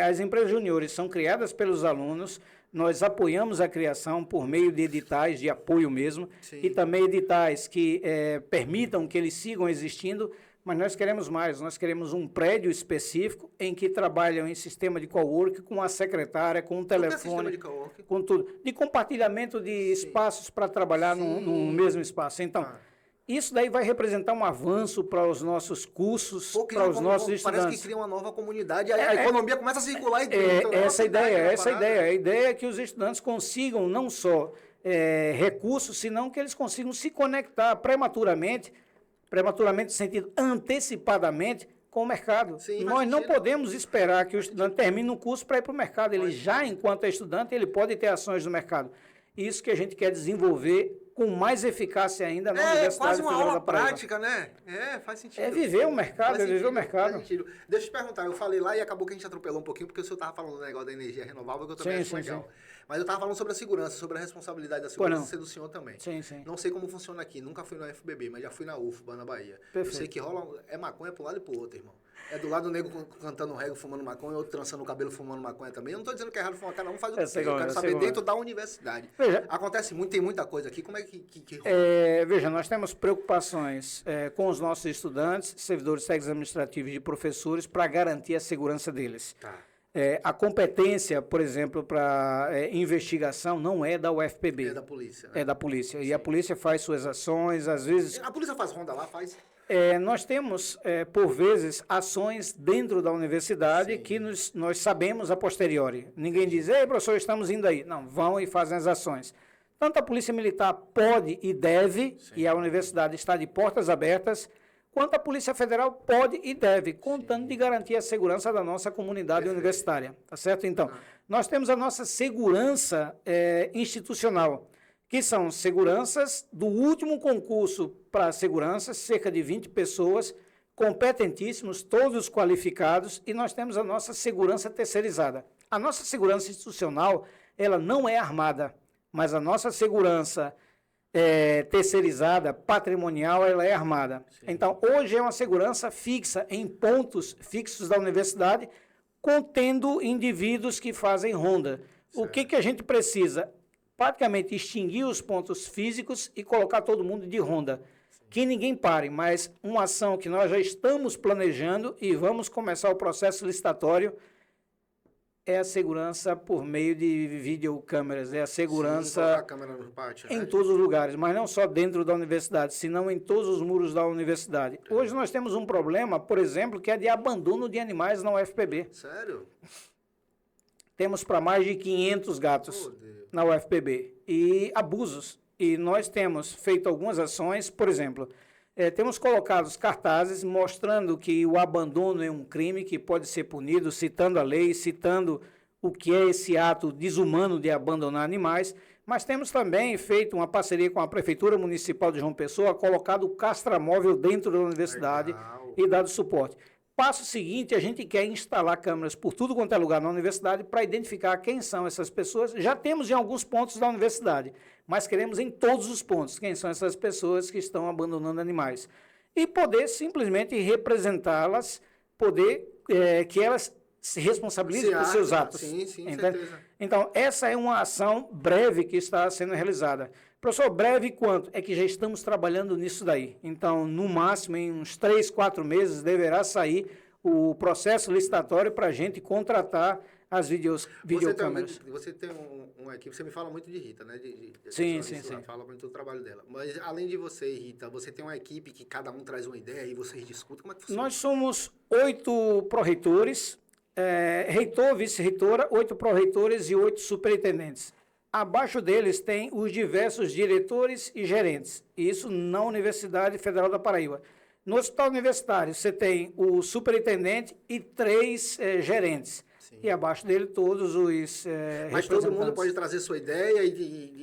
As empresas juniores são criadas pelos alunos, nós apoiamos a criação por meio de editais de apoio mesmo, sim, e também editais que permitam que eles sigam existindo, mas nós queremos mais, nós queremos um prédio específico em que trabalham em sistema de cowork, com a secretária, com o telefone, de cowork? Com tudo, de compartilhamento de sim, espaços para trabalhar no mesmo espaço. Então, isso daí vai representar um avanço para os nossos cursos, para os nossos estudantes. Parece que cria uma nova comunidade, a economia começa a circular e tudo. Essa ideia. A ideia é que os estudantes consigam não só recursos, senão que eles consigam se conectar prematuramente no sentido antecipadamente, com o mercado. Sim, nós não podemos esperar que o estudante termine um curso para ir para o mercado. Ele já, enquanto é estudante, ele pode ter ações no mercado. Isso que a gente quer desenvolver com mais eficácia ainda na Universidade Federal da Paraíba. É quase uma aula prática, né? Faz sentido. É viver o mercado, viver o mercado. Deixa eu te perguntar, eu falei lá e acabou que a gente atropelou um pouquinho, porque o senhor estava falando do negócio da energia renovável, que eu também acho legal. Sim. Mas eu estava falando sobre a segurança, sobre a responsabilidade da segurança ser do senhor também. Sim. Não sei como funciona aqui, nunca fui na UFPB, mas já fui na UFBA, na Bahia. Perfeito. Eu sei que rola, maconha para um lado e para o outro, irmão. É do lado do nego cantando reggae, fumando maconha, outro trançando o cabelo, fumando maconha também. Eu não estou dizendo que é errado fumar, cada um faz o que quer. Eu quero saber dentro da universidade. Veja, acontece muito, tem muita coisa aqui, como é que veja, nós temos preocupações com os nossos estudantes, servidores técnicos administrativos e professores para garantir a segurança deles. Tá. A competência, por exemplo, para investigação não é da UFPB. É da polícia. Né? É da polícia. Sim. E a polícia faz suas ações, às vezes... A polícia faz ronda lá, faz... nós temos, por vezes, ações dentro da universidade sim, que nós sabemos a posteriori. Ninguém diz, ei, professor, estamos indo aí. Não, vão e fazem as ações. Tanto a Polícia Militar pode e deve, e a universidade está de portas abertas, quanto a Polícia Federal pode e deve, contando de garantir a segurança da nossa comunidade universitária, tá certo? Então, nós temos a nossa segurança institucional, que são seguranças do último concurso para segurança, cerca de 20 pessoas, competentíssimos, todos qualificados, e nós temos a nossa segurança terceirizada. A nossa segurança institucional, ela não é armada, mas a nossa segurança terceirizada, patrimonial, ela é armada. Sim. Então, hoje é uma segurança fixa, em pontos fixos da universidade, contendo indivíduos que fazem ronda. Certo. O que a gente precisa? Praticamente extinguir os pontos físicos e colocar todo mundo de ronda. Sim. Que ninguém pare, mas uma ação que nós já estamos planejando e vamos começar o processo licitatório é a segurança por meio de videocâmeras, é a segurança. Sim, a câmera no pátio, em todos os lugares, mas não só dentro da universidade, senão em todos os muros da universidade. Hoje nós temos um problema, por exemplo, que é de abandono de animais na UFPB. Sério? Temos para mais de 500 gatos na UFPB e abusos. E nós temos feito algumas ações, por exemplo, temos colocado cartazes mostrando que o abandono é um crime que pode ser punido, citando a lei, citando o que é esse ato desumano de abandonar animais, mas temos também feito uma parceria com a Prefeitura Municipal de João Pessoa, colocado o castramóvel dentro da universidade. Legal. E dado suporte. Passo seguinte, a gente quer instalar câmeras por tudo quanto é lugar na universidade para identificar quem são essas pessoas. Já temos em alguns pontos da universidade, mas queremos em todos os pontos quem são essas pessoas que estão abandonando animais. E poder simplesmente representá-las, poder que elas se responsabilizem por seus atos. Sim, certeza. Então, essa é uma ação breve que está sendo realizada. Professor, breve quanto? É que já estamos trabalhando nisso daí. Então, no máximo, em uns 3, 4 meses, deverá sair o processo licitatório para a gente contratar as videocâmeras. Você tem uma equipe, você me fala muito de Rita, né? Sim. Fala muito do trabalho dela. Mas, além de você e Rita, você tem uma equipe que cada um traz uma ideia e vocês discutem? Como é que funciona? Nós somos 8 pró-reitores, reitor, vice-reitora, 8 pró-reitores e 8 superintendentes. Abaixo deles tem os diversos diretores e gerentes, isso na Universidade Federal da Paraíba. No hospital universitário, você tem o superintendente e 3 gerentes. Sim. E abaixo dele todos os Mas todo mundo pode trazer sua ideia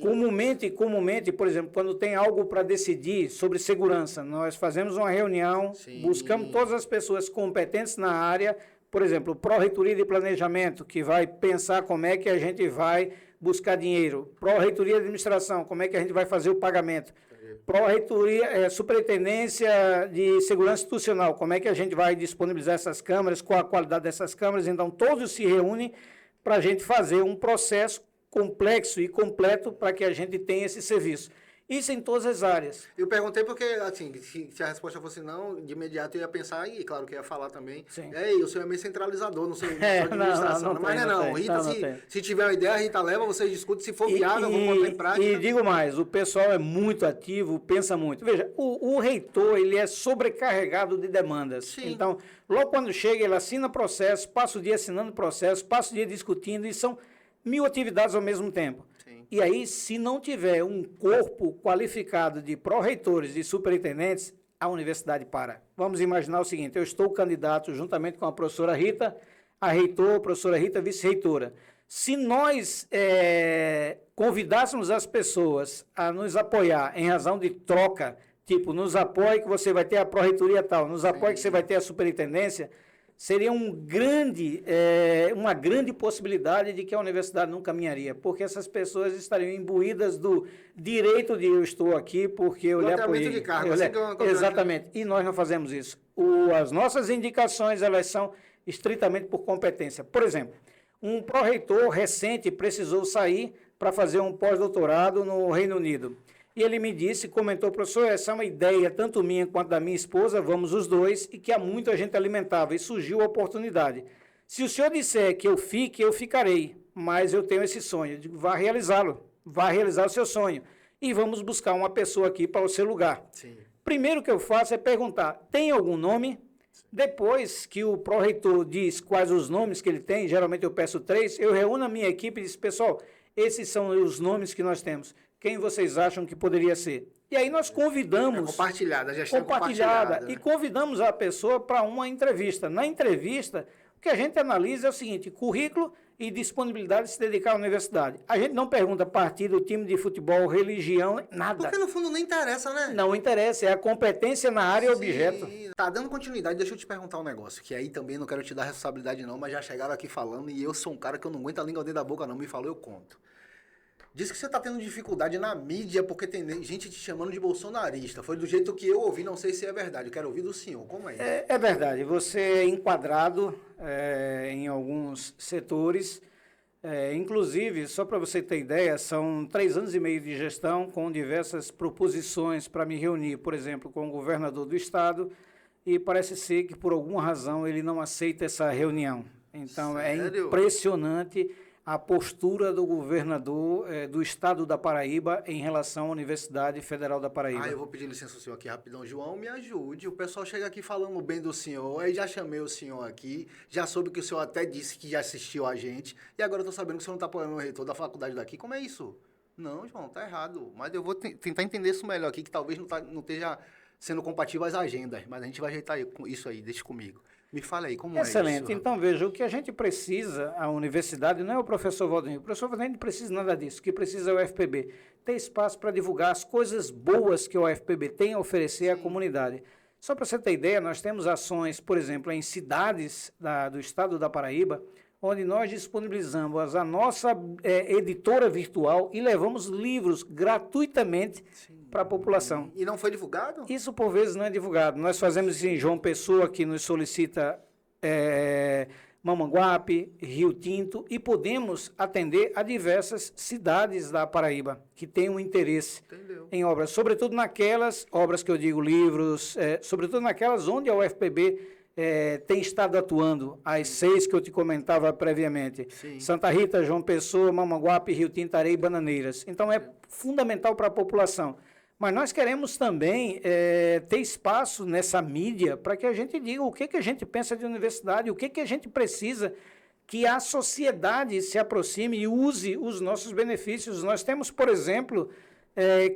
Comumente, por exemplo, quando tem algo para decidir sobre segurança, nós fazemos uma reunião, Sim. buscamos todas as pessoas competentes na área, por exemplo, Pró-Reitoria de Planejamento, que vai pensar como é que a gente vai buscar dinheiro. Pró-Reitoria de Administração, como é que a gente vai fazer o pagamento. Pró-Reitoria, Superintendência de Segurança Institucional, como é que a gente vai disponibilizar essas câmeras, qual a qualidade dessas câmeras. Então, todos se reúnem para a gente fazer um processo complexo e completo para que a gente tenha esse serviço. Isso em todas as áreas. Eu perguntei porque, assim, se a resposta fosse não, de imediato eu ia pensar, e claro que eu ia falar também, o senhor é meio centralizador, não sei, administração. Mas não. Rita, se tiver uma ideia, a Rita leva, vocês discutem, se for viável, vamos botar em prática. E digo mais, o pessoal é muito ativo, pensa muito. Veja, o reitor, ele é sobrecarregado de demandas. Sim. Então, logo quando chega, ele assina processo, passa o dia assinando processo, passa o dia discutindo, e são 1000 atividades ao mesmo tempo. E aí, se não tiver um corpo qualificado de pró-reitores e superintendentes, a universidade para. Vamos imaginar o seguinte, eu estou candidato juntamente com a professora Rita, a reitor, a professora Rita, vice-reitora. Se nós convidássemos as pessoas a nos apoiar em razão de troca, tipo, nos apoie que você vai ter a pró-reitoria tal, nos apoie que você vai ter a superintendência, seria uma grande possibilidade de que a universidade não caminharia, porque essas pessoas estariam imbuídas do direito de eu estou aqui porque eu lhe apoiei. De cargo, exatamente, e nós não fazemos isso. As nossas indicações, elas são estritamente por competência. Por exemplo, um pró-reitor recente precisou sair para fazer um pós-doutorado no Reino Unido. E ele me disse, comentou, professor, essa é uma ideia tanto minha quanto da minha esposa, vamos os dois, e que há muito a gente alimentava, e surgiu a oportunidade. Se o senhor disser que eu fique, eu ficarei, mas eu tenho esse sonho. Eu digo, vá realizá-lo, vá realizar o seu sonho. E vamos buscar uma pessoa aqui para o seu lugar. Sim. Primeiro que eu faço é perguntar, tem algum nome? Sim. Depois que o pró-reitor diz quais os nomes que ele tem, geralmente eu peço 3, eu reúno a minha equipe e digo, pessoal, esses são os nomes que nós temos. quem vocês acham que poderia ser? E aí nós convidamos... Compartilhada, a gestão compartilhada. né? E convidamos a pessoa para uma entrevista. Na entrevista, o que a gente analisa é o seguinte, currículo e disponibilidade de se dedicar à universidade. A gente não pergunta partido, time de futebol, religião, nada. Porque no fundo não interessa, né? Não interessa, é a competência na área e objeto. Tá, dando continuidade, deixa eu te perguntar um negócio, que aí também não quero te dar responsabilidade não, mas já chegaram aqui falando e eu sou um cara que eu não aguento a língua dentro da boca não, me falou, eu conto. Diz que você tá tendo dificuldade na mídia porque tem gente te chamando de bolsonarista. Foi do jeito que eu ouvi, não sei se é verdade. Eu quero ouvir do senhor. Como é isso? É verdade. Você é enquadrado em alguns setores. Inclusive, só para você ter ideia, são 3 anos e meio de gestão com diversas proposições para me reunir, por exemplo, com o governador do estado, e parece ser que, por alguma razão, ele não aceita essa reunião. Então, Sério? é impressionante a postura do governador do estado da Paraíba em relação à Universidade Federal da Paraíba. Eu vou pedir licença ao senhor aqui rapidão. João, me ajude. O pessoal chega aqui falando bem do senhor. Aí já chamei o senhor aqui, já soube que o senhor até disse que já assistiu a gente, e agora eu tô sabendo que o senhor não tá apoiando o reitor da faculdade daqui. Como é isso? Não, João, tá errado. Mas eu vou tentar entender isso melhor aqui, que talvez não esteja sendo compatível às agendas, mas a gente vai ajeitar isso aí, deixa comigo. Me fala aí, como Excelente. é isso? Então, veja, o que a gente precisa, a universidade, não é o professor Valdemir. O professor Valdemir não precisa nada disso. O que precisa é o UFPB. Ter espaço para divulgar as coisas boas que o UFPB tem a oferecer à comunidade. Só para você ter ideia, nós temos ações, por exemplo, em cidades do estado da Paraíba, onde nós disponibilizamos a nossa editora virtual e levamos livros gratuitamente para a população. E não foi divulgado? Isso, por vezes, não é divulgado. Nós fazemos isso em João Pessoa, que nos solicita Mamanguape, Rio Tinto, e podemos atender a diversas cidades da Paraíba que têm um interesse em obras, sobretudo naquelas obras que eu digo, livros, sobretudo naquelas onde a UFPB tem estado atuando, as 6 que eu te comentava previamente. Sim. Santa Rita, João Pessoa, Mamanguape, Rio Tinto, Areia e Bananeiras. Então, é fundamental para a população. Mas nós queremos também ter espaço nessa mídia para que a gente diga o que a gente pensa de universidade, o que a gente precisa que a sociedade se aproxime e use os nossos benefícios. Nós temos, por exemplo,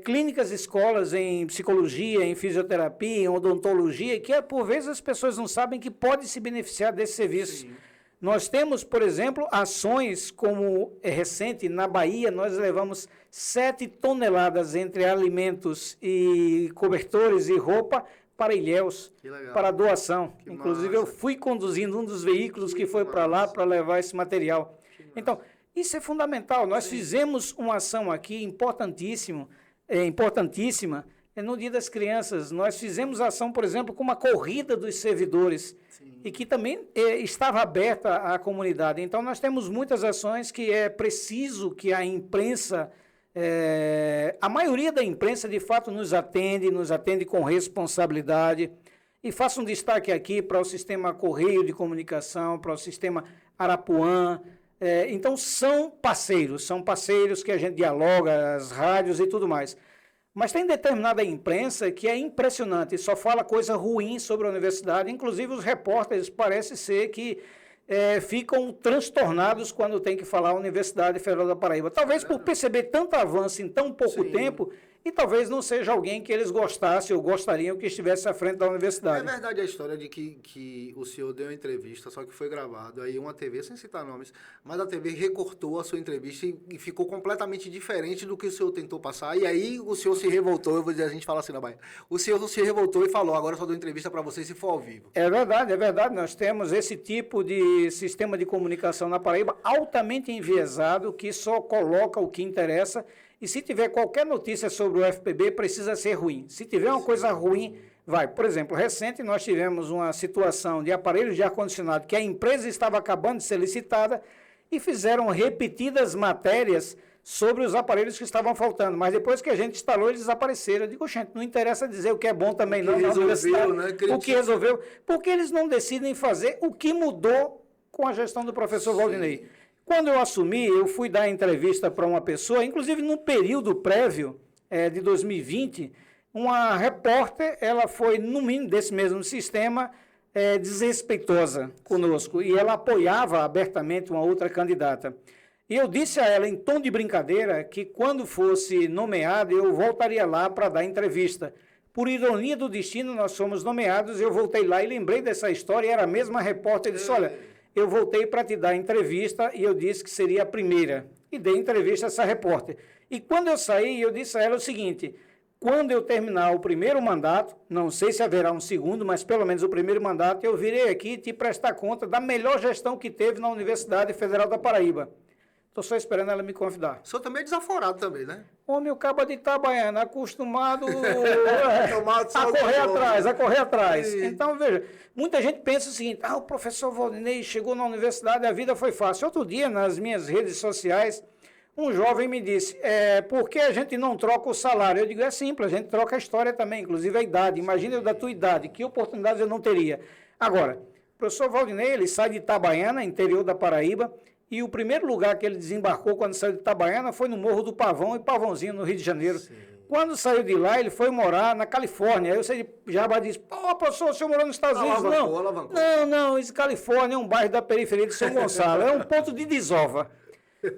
clínicas, escolas em psicologia, em fisioterapia, em odontologia, que por vezes as pessoas não sabem que pode se beneficiar desse serviço. Sim. Nós temos, por exemplo, ações como recente, na Bahia, nós levamos 7 toneladas entre alimentos e cobertores e roupa para Ilhéus, para doação. Que Inclusive, massa. Eu fui conduzindo um dos veículos que foi para lá para levar esse material. Então, isso é fundamental. Nós fizemos uma ação aqui importantíssima, no Dia das Crianças. Nós fizemos ação, por exemplo, com uma corrida dos servidores. Sim. E que também estava aberta à comunidade. Então, nós temos muitas ações que é preciso que a imprensa, a maioria da imprensa, de fato, nos atende com responsabilidade. E faço um destaque aqui para o sistema Correio de Comunicação, para o sistema Arapuã. Então, são parceiros que a gente dialoga, as rádios e tudo mais. Mas tem determinada imprensa que é impressionante, só fala coisa ruim sobre a universidade, inclusive os repórteres parece ser que ficam transtornados quando tem que falar a Universidade Federal da Paraíba. Talvez por perceber tanto avanço em tão pouco tempo, e talvez não seja alguém que eles gostassem ou gostariam que estivesse à frente da universidade. É verdade a história de que o senhor deu uma entrevista, só que foi gravado, aí uma TV, sem citar nomes, mas a TV recortou a sua entrevista e ficou completamente diferente do que o senhor tentou passar, e aí o senhor se revoltou, eu vou dizer, a gente fala assim na Bahia, o senhor se revoltou e falou, agora eu só dou entrevista para vocês se for ao vivo. É verdade, nós temos esse tipo de sistema de comunicação na Paraíba altamente enviesado, que só coloca o que interessa. E se tiver qualquer notícia sobre o UFPB, precisa ser ruim. Se tiver uma coisa ruim, vai. Por exemplo, recente nós tivemos uma situação de aparelhos de ar-condicionado que a empresa estava acabando de ser licitada e fizeram repetidas matérias sobre os aparelhos que estavam faltando. Mas depois que a gente instalou, eles desapareceram. Eu digo, gente, não interessa dizer o que é bom também não na universidade. O que resolveu, porque eles não decidem fazer o que mudou com a gestão do professor Valdinei. Quando eu assumi, eu fui dar entrevista para uma pessoa, inclusive no período prévio de 2020, uma repórter, ela foi, no mínimo desse mesmo sistema, desrespeitosa conosco, e ela apoiava abertamente uma outra candidata. E eu disse a ela, em tom de brincadeira, que quando fosse nomeado, eu voltaria lá para dar entrevista. Por ironia do destino, nós fomos nomeados, eu voltei lá e lembrei dessa história, era a mesma repórter, disse, olha, eu voltei para te dar entrevista e eu disse que seria a primeira. E dei entrevista a essa repórter. E quando eu saí, eu disse a ela o seguinte, quando eu terminar o primeiro mandato, não sei se haverá um segundo, mas pelo menos o primeiro mandato, eu virei aqui te prestar conta da melhor gestão que teve na Universidade Federal da Paraíba. Estou só esperando ela me convidar. O senhor também é desaforado também, né? Homem, o cabo de Itabaiana, acostumado a correr atrás. Sim. Então, veja, muita gente pensa o seguinte, o professor Valdinei chegou na universidade, a vida foi fácil. Outro dia, nas minhas redes sociais, um jovem me disse, por que a gente não troca o salário? Eu digo, é simples, a gente troca a história também, inclusive a idade. Imagina eu da tua idade, que oportunidades eu não teria. Agora, o professor Valdinei, ele sai de Itabaiana, interior da Paraíba, e o primeiro lugar que ele desembarcou quando saiu de Itabaiana foi no Morro do Pavão, e Pavãozinho, no Rio de Janeiro. Sim. Quando saiu de lá, ele foi morar na Califórnia. Aí eu saí de Jabá e disse, professor, o senhor morou nos Estados Unidos? Não, isso Califórnia é um bairro da periferia de São Gonçalo, é um ponto de desova.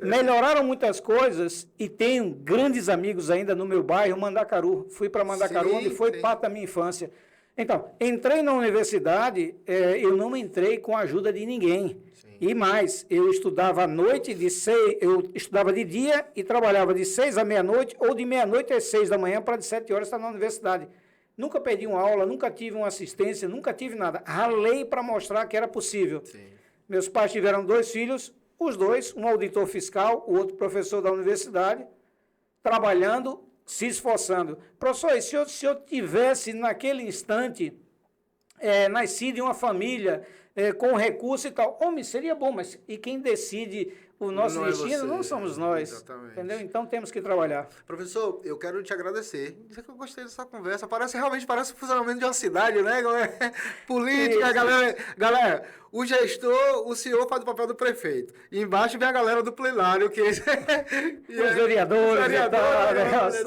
Melhoraram muitas coisas e tenho grandes amigos ainda no meu bairro, Mandacaru. Fui para Mandacaru, onde foi parte da minha infância. Então, entrei na universidade, eu não entrei com a ajuda de ninguém. Sim. E mais, eu estudava à noite, eu estudava de dia e trabalhava de 6 à meia-noite ou de meia-noite às 6 da manhã para de 7 horas estar na universidade. Nunca perdi uma aula, nunca tive uma assistência, nunca tive nada. Ralei para mostrar que era possível. Sim. Meus pais tiveram 2 filhos, os 2, um auditor fiscal, o outro professor da universidade, trabalhando, se esforçando. Professor, se eu tivesse naquele instante nascido em uma família com recurso e tal, homem, seria bom, mas e quem decide o nosso destino não somos nós. Exatamente. Entendeu? Então temos que trabalhar. Professor, eu quero te agradecer. Dizer que eu gostei dessa conversa. Realmente parece o funcionamento de uma cidade, né? Política, galera, o gestor, o senhor faz o papel do prefeito. E embaixo vem a galera do plenário, que os vereadores.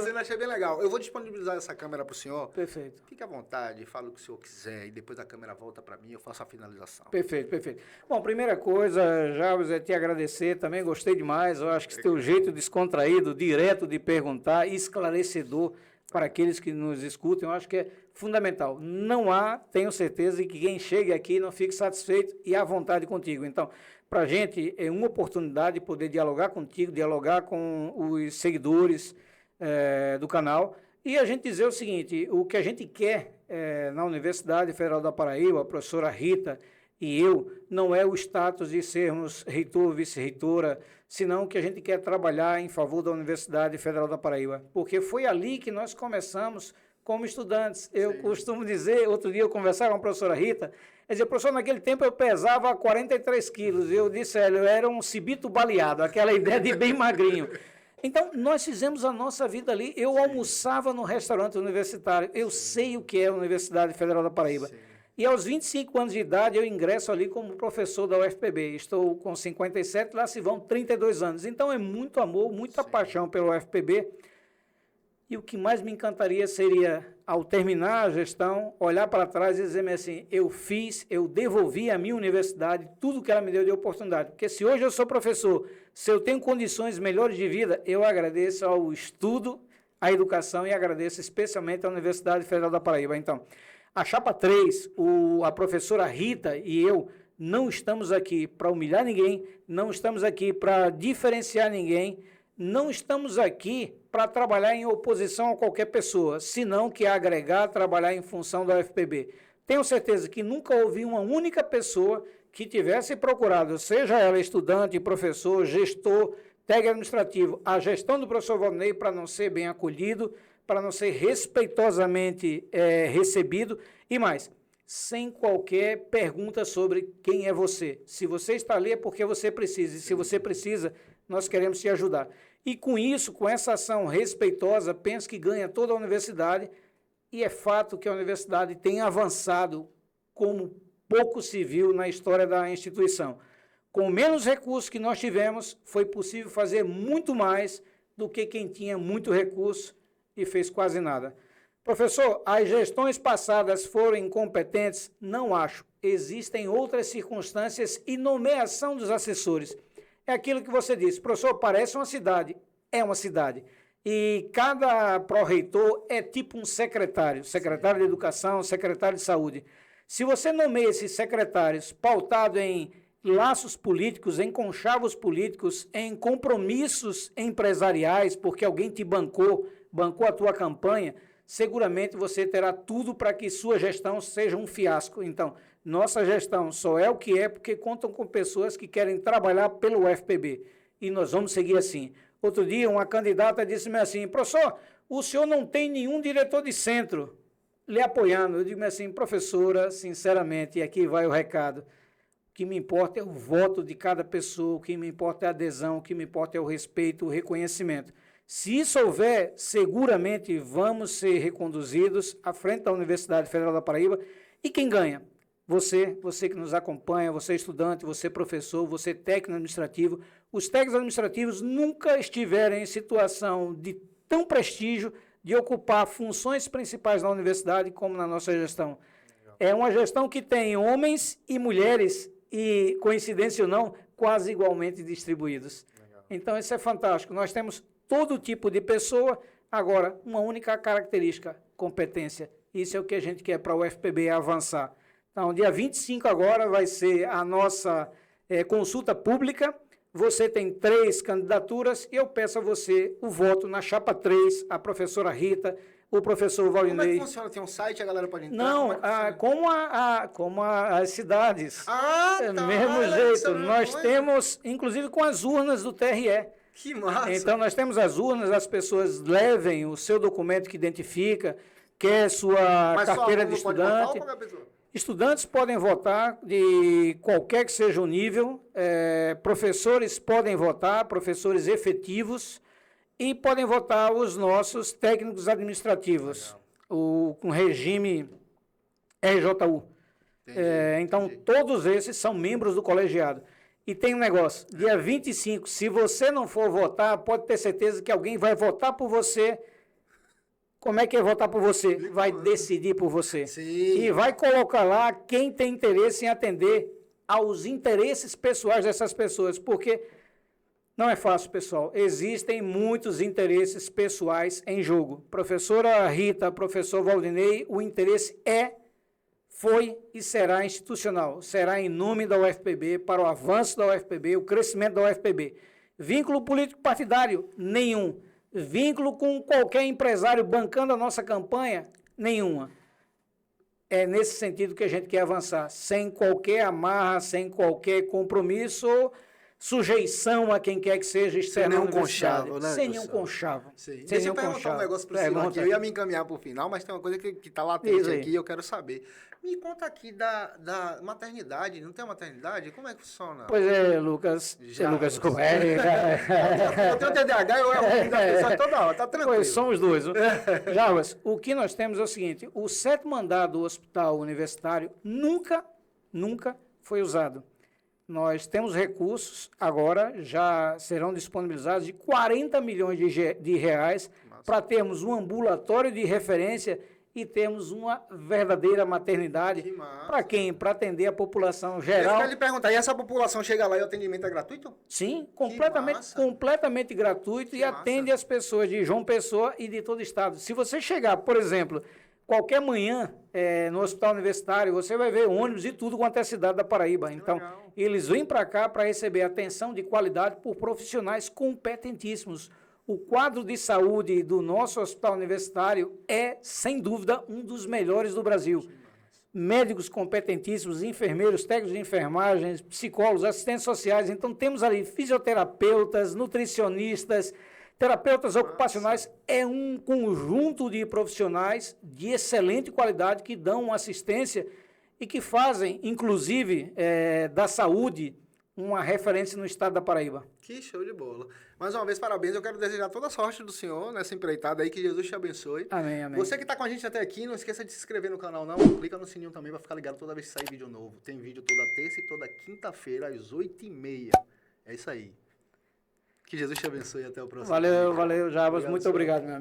Eu achei bem legal. Eu vou disponibilizar essa câmera para o senhor. Perfeito. Fique à vontade, fala o que o senhor quiser e depois a câmera volta para mim, eu faço a finalização. Perfeito. Bom, primeira coisa, Jarbas, é te agradecer. Também gostei demais. Eu acho que esse teu jeito descontraído, direto de perguntar, esclarecedor para aqueles que nos escutam, eu acho que é fundamental. Não há, tenho certeza, que quem chegue aqui não fique satisfeito e à vontade contigo. Então, para a gente é uma oportunidade de poder dialogar contigo, dialogar com os seguidores do canal e a gente dizer o seguinte, o que a gente quer na Universidade Federal da Paraíba, a professora Rita e eu, não é o status de sermos reitor, vice-reitora, senão que a gente quer trabalhar em favor da Universidade Federal da Paraíba, porque foi ali que nós começamos como estudantes. Eu costumo dizer, outro dia eu conversava com a professora Rita, ela dizia, professor, naquele tempo eu pesava 43 quilos, eu disse a ela, eu era um cibito baleado, aquela ideia de bem magrinho. Então, nós fizemos a nossa vida ali, eu almoçava no restaurante universitário, eu sei o que é a Universidade Federal da Paraíba. Sim. E aos 25 anos de idade, eu ingresso ali como professor da UFPB. Estou com 57, lá se vão 32 anos. Então, é muito amor, muita paixão pela UFPB. E o que mais me encantaria seria, ao terminar a gestão, olhar para trás e dizer-me assim, eu devolvi à minha universidade tudo que ela me deu de oportunidade. Porque se hoje eu sou professor, se eu tenho condições melhores de vida, eu agradeço ao estudo, à educação e agradeço especialmente à Universidade Federal da Paraíba. Então, a chapa 3, a professora Rita e eu não estamos aqui para humilhar ninguém, não estamos aqui para diferenciar ninguém, não estamos aqui para trabalhar em oposição a qualquer pessoa, senão que agregar, trabalhar em função da UFPB. Tenho certeza que nunca houve uma única pessoa que tivesse procurado, seja ela estudante, professor, gestor, técnico administrativo, a gestão do professor Valdinei para não ser bem acolhido, para não ser respeitosamente recebido e mais, sem qualquer pergunta sobre quem é você. Se você está ali é porque você precisa, e se você precisa, nós queremos te ajudar. E com isso, com essa ação respeitosa, penso que ganha toda a universidade e é fato que a universidade tem avançado como pouco se viu na história da instituição. Com menos recursos que nós tivemos, foi possível fazer muito mais do que quem tinha muito recurso e fez quase nada. Professor, as gestões passadas foram incompetentes? Não acho. Existem outras circunstâncias e nomeação dos assessores. É aquilo que você disse, professor, parece uma cidade. É uma cidade. E cada pró-reitor é tipo um secretário, secretário de Educação, secretário de Saúde. Se você nomeia esses secretários pautado em laços políticos, em conchavos políticos, em compromissos empresariais, porque alguém te bancou a tua campanha, seguramente você terá tudo para que sua gestão seja um fiasco. Então, nossa gestão só é o que é porque contam com pessoas que querem trabalhar pelo UFPB. E nós vamos seguir assim. Outro dia, uma candidata disse-me assim, professor, o senhor não tem nenhum diretor de centro lhe apoiando. Eu digo assim, professora, sinceramente, e aqui vai o recado, o que me importa é o voto de cada pessoa, o que me importa é a adesão, o que me importa é o respeito, o reconhecimento. Se isso houver, seguramente vamos ser reconduzidos à frente da Universidade Federal da Paraíba. E quem ganha? Você que nos acompanha, você estudante, você professor, você técnico administrativo. Os técnicos administrativos nunca estiveram em situação de tão prestígio de ocupar funções principais na universidade como na nossa gestão. É uma gestão que tem homens e mulheres, e, coincidência ou não, quase igualmente distribuídos. Então, isso é fantástico. Nós temos todo tipo de pessoa, agora, uma única característica, competência. Isso é o que a gente quer para o UFPB avançar. Então, dia 25 agora vai ser a nossa consulta pública. Você tem 3 candidaturas e eu peço a você o voto na chapa 3, a professora Rita, o professor Valdinei. Como é que funciona? Tem um site, a galera pode entrar? Não, como as cidades. Ah, tá. Do mesmo jeito. Nós temos, inclusive com as urnas do TRE. Que massa. Então, nós temos as urnas, as pessoas levem o seu documento que identifica, quer sua carteira de estudante. Estudantes podem votar de qualquer que seja o nível, professores podem votar, professores efetivos, e podem votar os nossos técnicos administrativos, com regime RJU. Então, todos esses são membros do colegiado. E tem um negócio, dia 25, se você não for votar, pode ter certeza que alguém vai votar por você. Como é que é votar por você? Vai decidir por você. Sim. E vai colocar lá quem tem interesse em atender aos interesses pessoais dessas pessoas, porque não é fácil, pessoal. Existem muitos interesses pessoais em jogo. Professora Rita, professor Valdinei, o interesse foi e será institucional. Será em nome da UFPB, para o avanço da UFPB, o crescimento da UFPB. Vínculo político partidário? Nenhum. Vínculo com qualquer empresário bancando a nossa campanha? Nenhuma. É nesse sentido que a gente quer avançar, sem qualquer amarra, sem qualquer compromisso ou sujeição a quem quer que seja externo. Sem nenhum conchavo, né? Sem nenhum conchavo. Deixa eu perguntar um negócio para o senhor aqui. Eu ia me encaminhar para o final, mas tem uma coisa que está latente aqui e eu quero saber. Me conta aqui da maternidade. Não tem maternidade? Como é que funciona? Pois é, Lucas. Lucas, como eu tenho TDAH, eu erro da pessoa toda hora, tá tranquilo. Pois somos dois. Jarbas, o que nós temos é o seguinte, o 7º andar do hospital universitário nunca foi usado. Nós temos recursos, agora já serão disponibilizados de 40 milhões de reais para termos um ambulatório de referência e termos uma verdadeira maternidade. Para quem? Para atender a população geral. Eu quero lhe perguntar, e essa população chega lá e o atendimento é gratuito? Sim, completamente gratuito e atende as pessoas de João Pessoa e de todo o estado. Se você chegar, por exemplo, qualquer manhã no hospital universitário, você vai ver ônibus e tudo quanto é cidade da Paraíba. Então, eles vêm para cá para receber atenção de qualidade por profissionais competentíssimos. O quadro de saúde do nosso hospital universitário é, sem dúvida, um dos melhores do Brasil. Médicos competentíssimos, enfermeiros, técnicos de enfermagem, psicólogos, assistentes sociais. Então, temos ali fisioterapeutas, nutricionistas, terapeutas ocupacionais. É um conjunto de profissionais de excelente qualidade que dão uma assistência e que fazem, inclusive, da saúde uma referência no estado da Paraíba. Que show de bola. Mais uma vez, parabéns. Eu quero desejar toda a sorte do senhor nessa empreitada aí, que Jesus te abençoe. Amém, amém. Você que está com a gente até aqui, não esqueça de se inscrever no canal, não. Clica no sininho também para ficar ligado toda vez que sair vídeo novo. Tem vídeo toda terça e toda quinta-feira, às 8h30. É isso aí. Que Jesus te abençoe e até o próximo vídeo. Valeu, Jarbas. Muito obrigado, meu amigo.